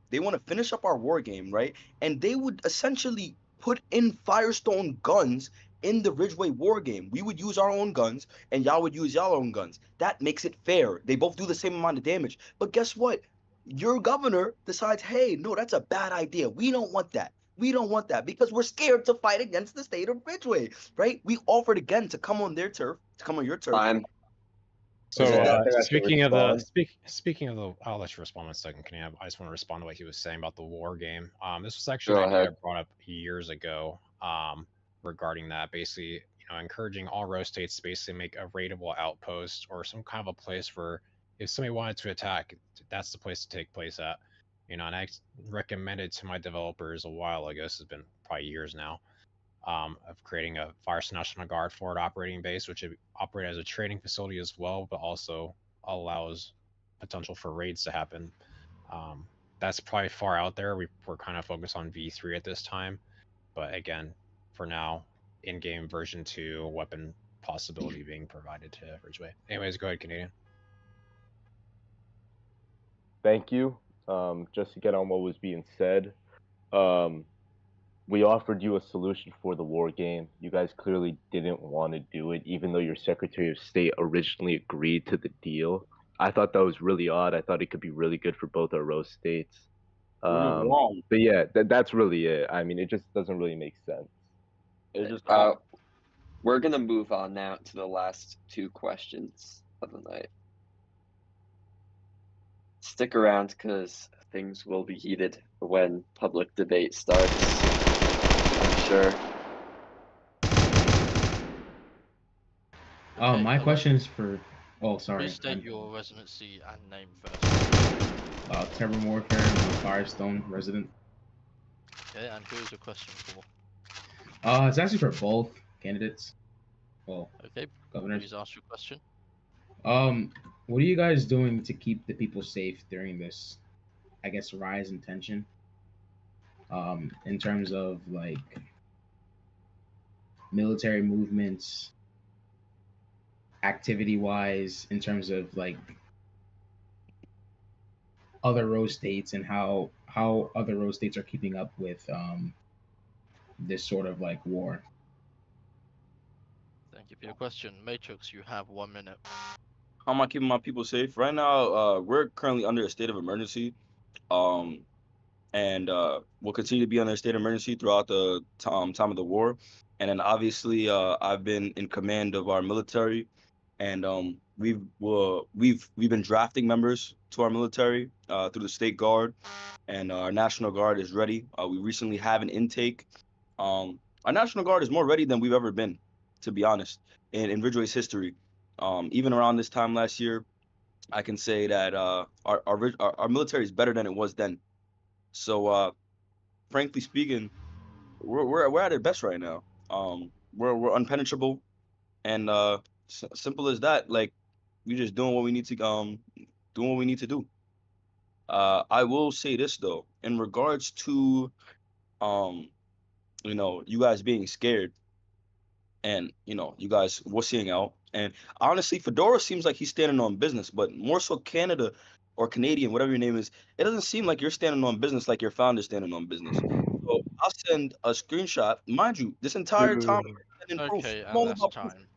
they want to finish up our war game, right? And they would essentially put in Firestone guns in the Ridgeway war game. We would use our own guns and y'all would use y'all own guns. That makes it fair. They both do the same amount of damage. But guess what? Your governor decides, hey, no, that's a bad idea. We don't want that. We don't want that because we're scared to fight against the state of Ridgeway, right? We offered again to come on their turf, to come on your turf. So speaking of the, I'll let you respond in a second, Kenny. I just want to respond to what he was saying about the war game. This was actually an idea I brought up years ago regarding that. Basically, encouraging all row states to basically make a raidable outpost or some kind of a place where if somebody wanted to attack, that's the place to take place at. And I recommended to my developers a while ago. This has been probably years now. Of creating a Firestone National Guard forward operating base, which would operate as a training facility as well, but also allows potential for raids to happen. That's probably far out there. We're kind of focused on V3 at this time, but again, for now, in-game version 2 weapon possibility being provided to Ridgeway. Anyways, go ahead, Canadian. Thank you. Just to get on what was being said, we offered you a solution for the war game. You guys clearly didn't want to do it, even though your Secretary of State originally agreed to the deal. I thought that was really odd. I thought it could be really good for both our row states. But yeah, that's really it. I mean, it just doesn't really make sense. It's just we're gonna move on now to the last 2 questions of the night. Stick around because things will be heated when public debate starts. I'm sure. Oh, my question is for. Oh, sorry. Please state your residency and name first. Terror Warfare, I'm a Firestone resident. Okay, and who is your question for? It's actually for both candidates. Well, okay, governors. Please ask your question. What are you guys doing to keep the people safe during this, I guess, rise in tension? In terms of like military movements, activity-wise, in terms of like other row states and how other row states are keeping up with this sort of like war. Thank you for your question. Matrix, you have 1 minute. How am I keeping my people safe? Right now, we're currently under a state of emergency. and will continue to be under a state of emergency throughout the time of the war. And then obviously, I've been in command of our military, and we've been drafting members to our military through the state guard, and our National Guard is ready. We recently have an intake. Our National Guard is more ready than we've ever been, to be honest, in Ridgeway's history. Even around this time last year, I can say that our military is better than it was then. So, frankly speaking, we're at our best right now. We're unpenetrable, and simple as that. Like, we just doing what we need to do. I will say this though, in regards to you guys being scared, and you guys wussing out, and honestly, Fedora seems like he's standing on business, but more so Canada or Canadian, whatever your name is, it doesn't seem like you're standing on business like your founder's standing on business. So I'll send a screenshot. Mind you, this entire time we're sending proof. Okay, I'm all and that's about proof. time.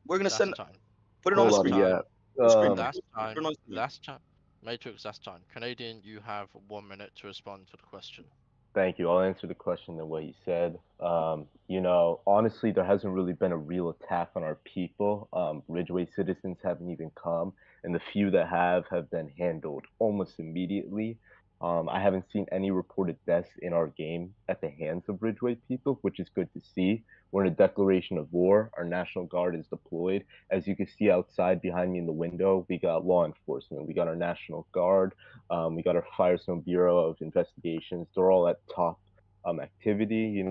We're gonna That's send. time. Put it on the Hold on, screen. yeah. Last time. Last time. Matrix, last time. Canadian, you have 1 minute to respond to the question. Thank you. I'll answer the question the way you said. Honestly, there hasn't really been a real attack on our people. Ridgeway citizens haven't even come, and the few that have been handled almost immediately. I haven't seen any reported deaths in our game at the hands of Ridgeway people, which is good to see. We're in a declaration of war. Our National Guard is deployed. As you can see outside behind me in the window, we got law enforcement. We got our National Guard. We got our Firestone Bureau of Investigations. They're all at top activity.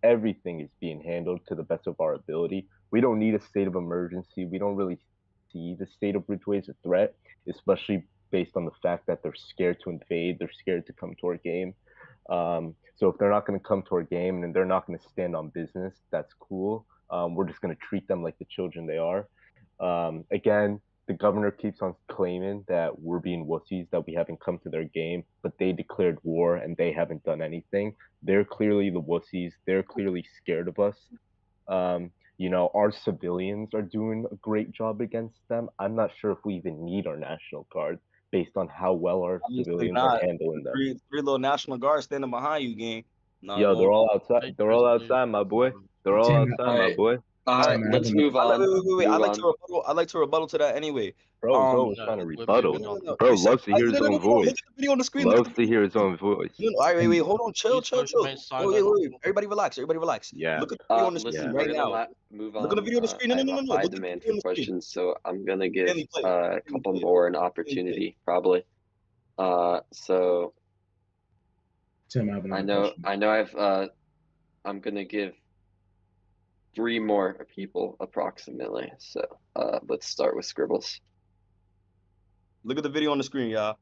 Everything is being handled to the best of our ability. We don't need a state of emergency. We don't really see the state of Ridgeway as a threat, especially based on the fact that they're scared to invade. They're scared to come to our game. So if they're not going to come to our game and they're not going to stand on business, that's cool. We're just going to treat them like the children they are. Again, the governor keeps on claiming that we're being wussies, that we haven't come to their game, but they declared war and they haven't done anything. They're clearly the wussies. They're clearly scared of us. Our civilians are doing a great job against them. I'm not sure if we even need our National Guard based on how well our civilians are handling them. Three little National Guards standing behind you, gang. Yo, they're all outside. They're all outside, my boy. They're all outside, my boy. Let's move on. Wait. I'd like to rebuttal to that anyway. Bro, is always trying to rebuttal. Bro loves to hear his own voice. Look at the video on the screen. Loves to hear his own voice. Wait. Hold on. Chill. Wait. Everybody relax. Yeah. Look at the video on the screen Listen, right we're now. gonna move on. Look at the video on the screen. No. I Look at the demand video on for the screen. questions, so I'm gonna give a couple more an opportunity, probably. So Tim, I have another question. I know I'm gonna give 3 more people approximately. So let's start with Scribbles. Look at the video on the screen, y'all.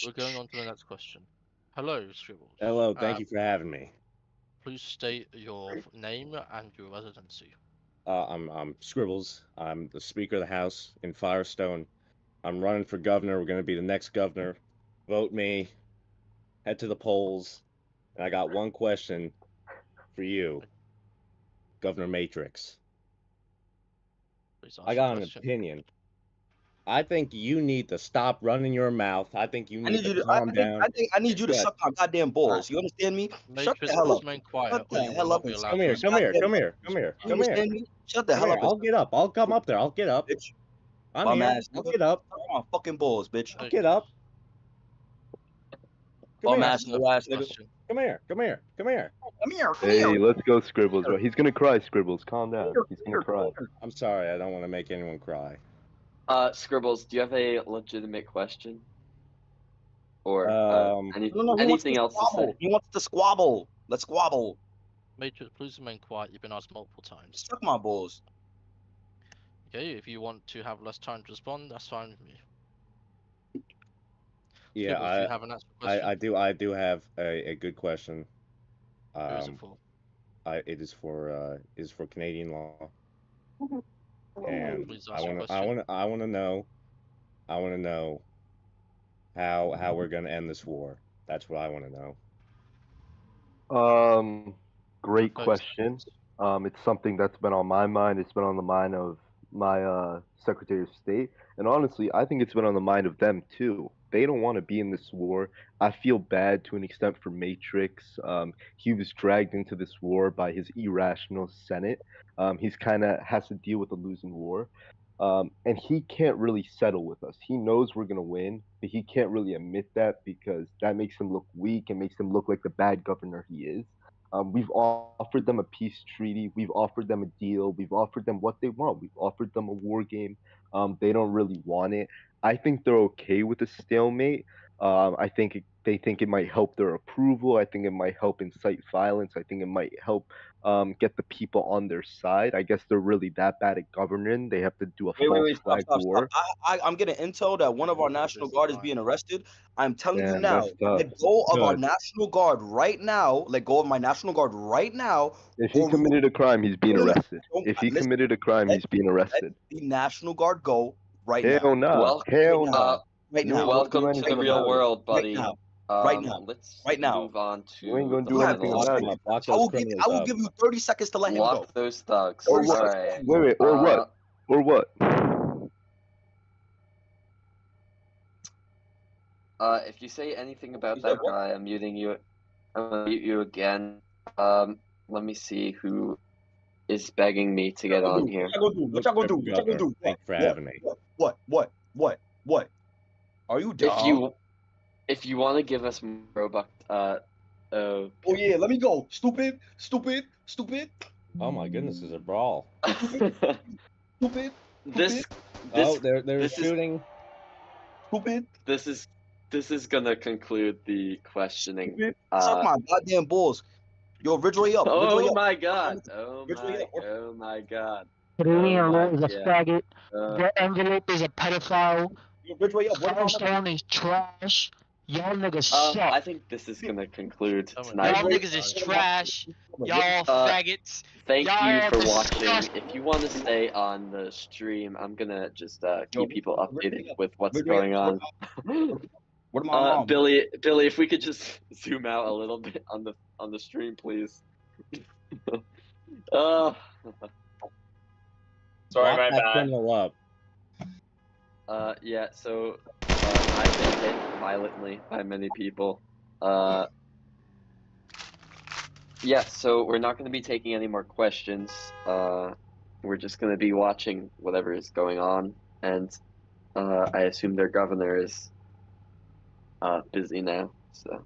We're going on to the next question. Hello, Scribbles. Hello, thank you for having me. Please state your name and your residency. I'm Scribbles. I'm the Speaker of the House in Firestone. I'm running for governor. We're going to be the next governor. Vote me. Head to the polls. And I got one question for you, Governor Matrix. I got an opinion. I think you need to stop running your mouth. I think you need to calm down. I need you to suck my goddamn balls. You understand me? Shut the hell up. Shut the hell up. Come here. You understand me? Shut the hell up. I'll get up. I'll come up there. I'll get up. Bitch. I'm here. I'll get up. Suck my fucking balls, bitch. I'll get up. Bum ass nigga. Come here. Hey, let's go, Scribbles. Bro. He's gonna cry, Scribbles. Calm down. He's gonna cry. I'm sorry. I don't want to make anyone cry. Scribbles, do you have a legitimate question? Or anything else to say? He wants to squabble. Let's squabble. Matrix, please remain quiet. You've been asked multiple times. Suck my balls. Okay, if you want to have less time to respond, that's fine with me. Yeah, I do have a good question. Who is it for? It is for Canadian law. And Please I ask your want to know how we're gonna end this war. That's what I want to know. Great question. It's something that's been on my mind. It's been on the mind of my Secretary of State, and honestly, I think it's been on the mind of them too. They don't want to be in this war. I feel bad to an extent for Matrix. He was dragged into this war by his irrational Senate. He's kind of has to deal with a losing war. And he can't really settle with us. He knows we're gonna win, but he can't really admit that because that makes him look weak and makes him look like the bad governor he is. We've offered them a peace treaty. We've offered them a deal. We've offered them what they want. We've offered them a war game. They don't really want it. I think they're okay with a stalemate. They think it might help their approval. I think it might help incite violence. I think it might help get the people on their side. I guess they're really that bad at governing. They have to do a false flag war. I'm getting intel that one of our National Guard is being arrested. I'm telling you Damn, now, that's tough. let go of our Good. National Guard right now. Let go of my National Guard right now. If he committed a crime, he's being arrested. If he Listen, committed a crime, he's being arrested. Let the National Guard go right Hell now. no. Hell no. Right You now. ain't gonna do Welcome to anything the real about it. world, buddy. Right now. Right now. Let's Right now. move on to You ain't gonna the do anything final- about it. Lock I those will criminals give you 30 seconds to let him go. Lock those thugs. Or what? Alright. Wait, or what? Or what? If you say anything about that guy, I'm muting you. I'm gonna mute you again. Let me see who is begging me to get on here. What y'all gonna do? What y'all gonna do? Thanks for having me. What? Are you dumb? If you want to give us more Robux, Oh yeah, let me go. Stupid. Oh my goodness, this is a brawl. Stupid. This Oh, they're this shooting. Stupid. This is gonna conclude the questioning. Suck my goddamn balls. Yo, Ridgeway up. Ridgeway Oh up. my god. Oh my god. Canadian is a yeah. faggot. The envelope is a pedophile. Yo, Ridgeway up. Firestone is trash. Y'all niggas suck. I think this is gonna conclude tonight. Y'all niggas is trash. Y'all faggots. Thank Y'all you are for watching. disgusting. If you want to stay on the stream, I'm gonna just keep people updated with what's Ridgeway, going on. What am I Billy, if we could just zoom out a little bit on the stream, please. Sorry, Lock my that bad. criminal up. Yeah, so I've been hit violently by many people. Yeah, so we're not going to be taking any more questions. We're just going to be watching whatever is going on, and I assume their governor is busy now, so.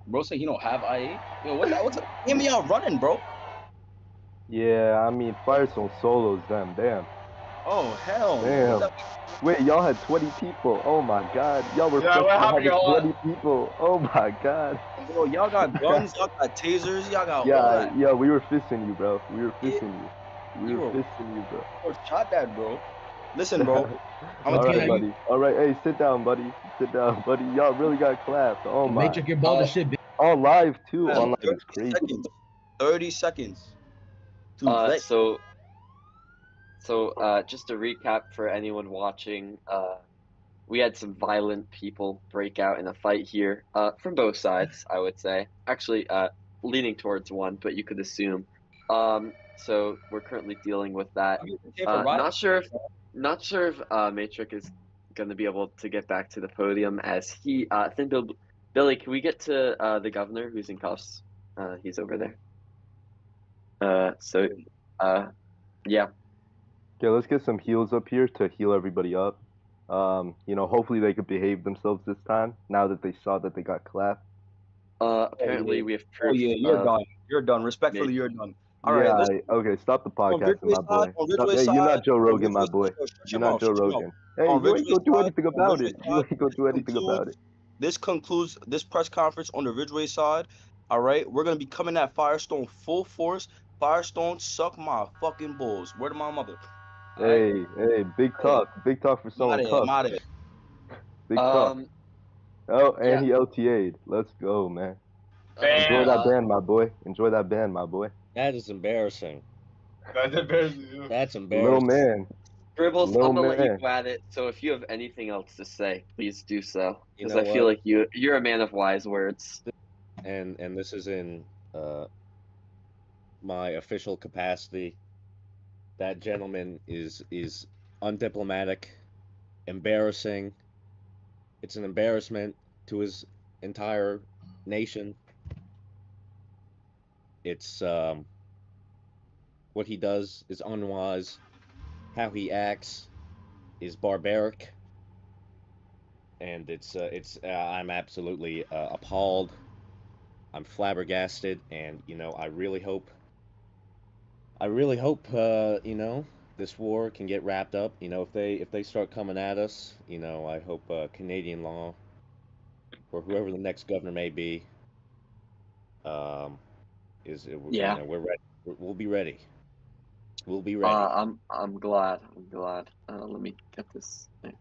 Bro said he don't have IA. Yo, what's up? Hear me out running, bro. Yeah, I mean, Firestone solos them. Damn. Oh hell. Damn. Wait, y'all had 20 people. Oh my god. Y'all were Yeah, what happened, having y'all? 20 people. Oh my god. Bro, y'all got guns, y'all got tasers, y'all got all that. Yeah, we were fisting you, bro. We were fisting you. We were You were- fisting you, bro. Bro, shot that, bro. Listen, bro. I'm All gonna right, tell you. buddy. All right, hey, sit down, buddy. Sit down, buddy. Y'all really got clapped. Oh my. Matrix, you're bald as shit, bitch. On live too. Man, On live 30 is crazy. seconds. 30 seconds. Dude, Just to recap for anyone watching, we had some violent people break out in a fight here, from both sides, I would say. Actually, leaning towards one, but you could assume. So we're currently dealing with that. Not sure if Matrix is going to be able to get back to the podium as he. I think Billy, can we get to the governor who's in cuffs? He's over there. Yeah. Okay, let's get some heals up here to heal everybody up. Hopefully they could behave themselves this time. Now that they saw that they got clapped. Apparently we have proof. Oh yeah, you're done. You're done. Respectfully, you're done. All right. Yeah, okay, stop the podcast, my boy. Hey, you're not Joe Rogan, my boy. You're not Joe Rogan. Hey, you ain't gonna do anything about it. You ain't gonna do anything about it. This concludes this press conference on the Ridgeway side. All right, we're gonna be coming at Firestone full force. Firestone, suck my fucking balls. Word of my mother. Hey, big talk for someone tough. Big talk. Oh, and he LTA'd. Let's go, man. Enjoy that band, my boy. Enjoy that band, my boy. That is embarrassing. That's embarrassing. That's Little embarrassing. man. Dribbles, Little I'm gonna let you man. go at it. So if you have anything else to say, please do so. You Because know I feel what? like you're a man of wise words. And this is in my official capacity, that gentleman is undiplomatic, embarrassing. It's an embarrassment to his entire nation. It's what he does is unwise. How he acts is barbaric, and it's I'm absolutely appalled. I'm flabbergasted, and I really hope this war can get wrapped up. If they start coming at us, I hope Canadian law or whoever the next governor may be, Yeah. we're ready. We'll be ready. We'll be ready. I'm glad. I'm glad. Let me get this thing.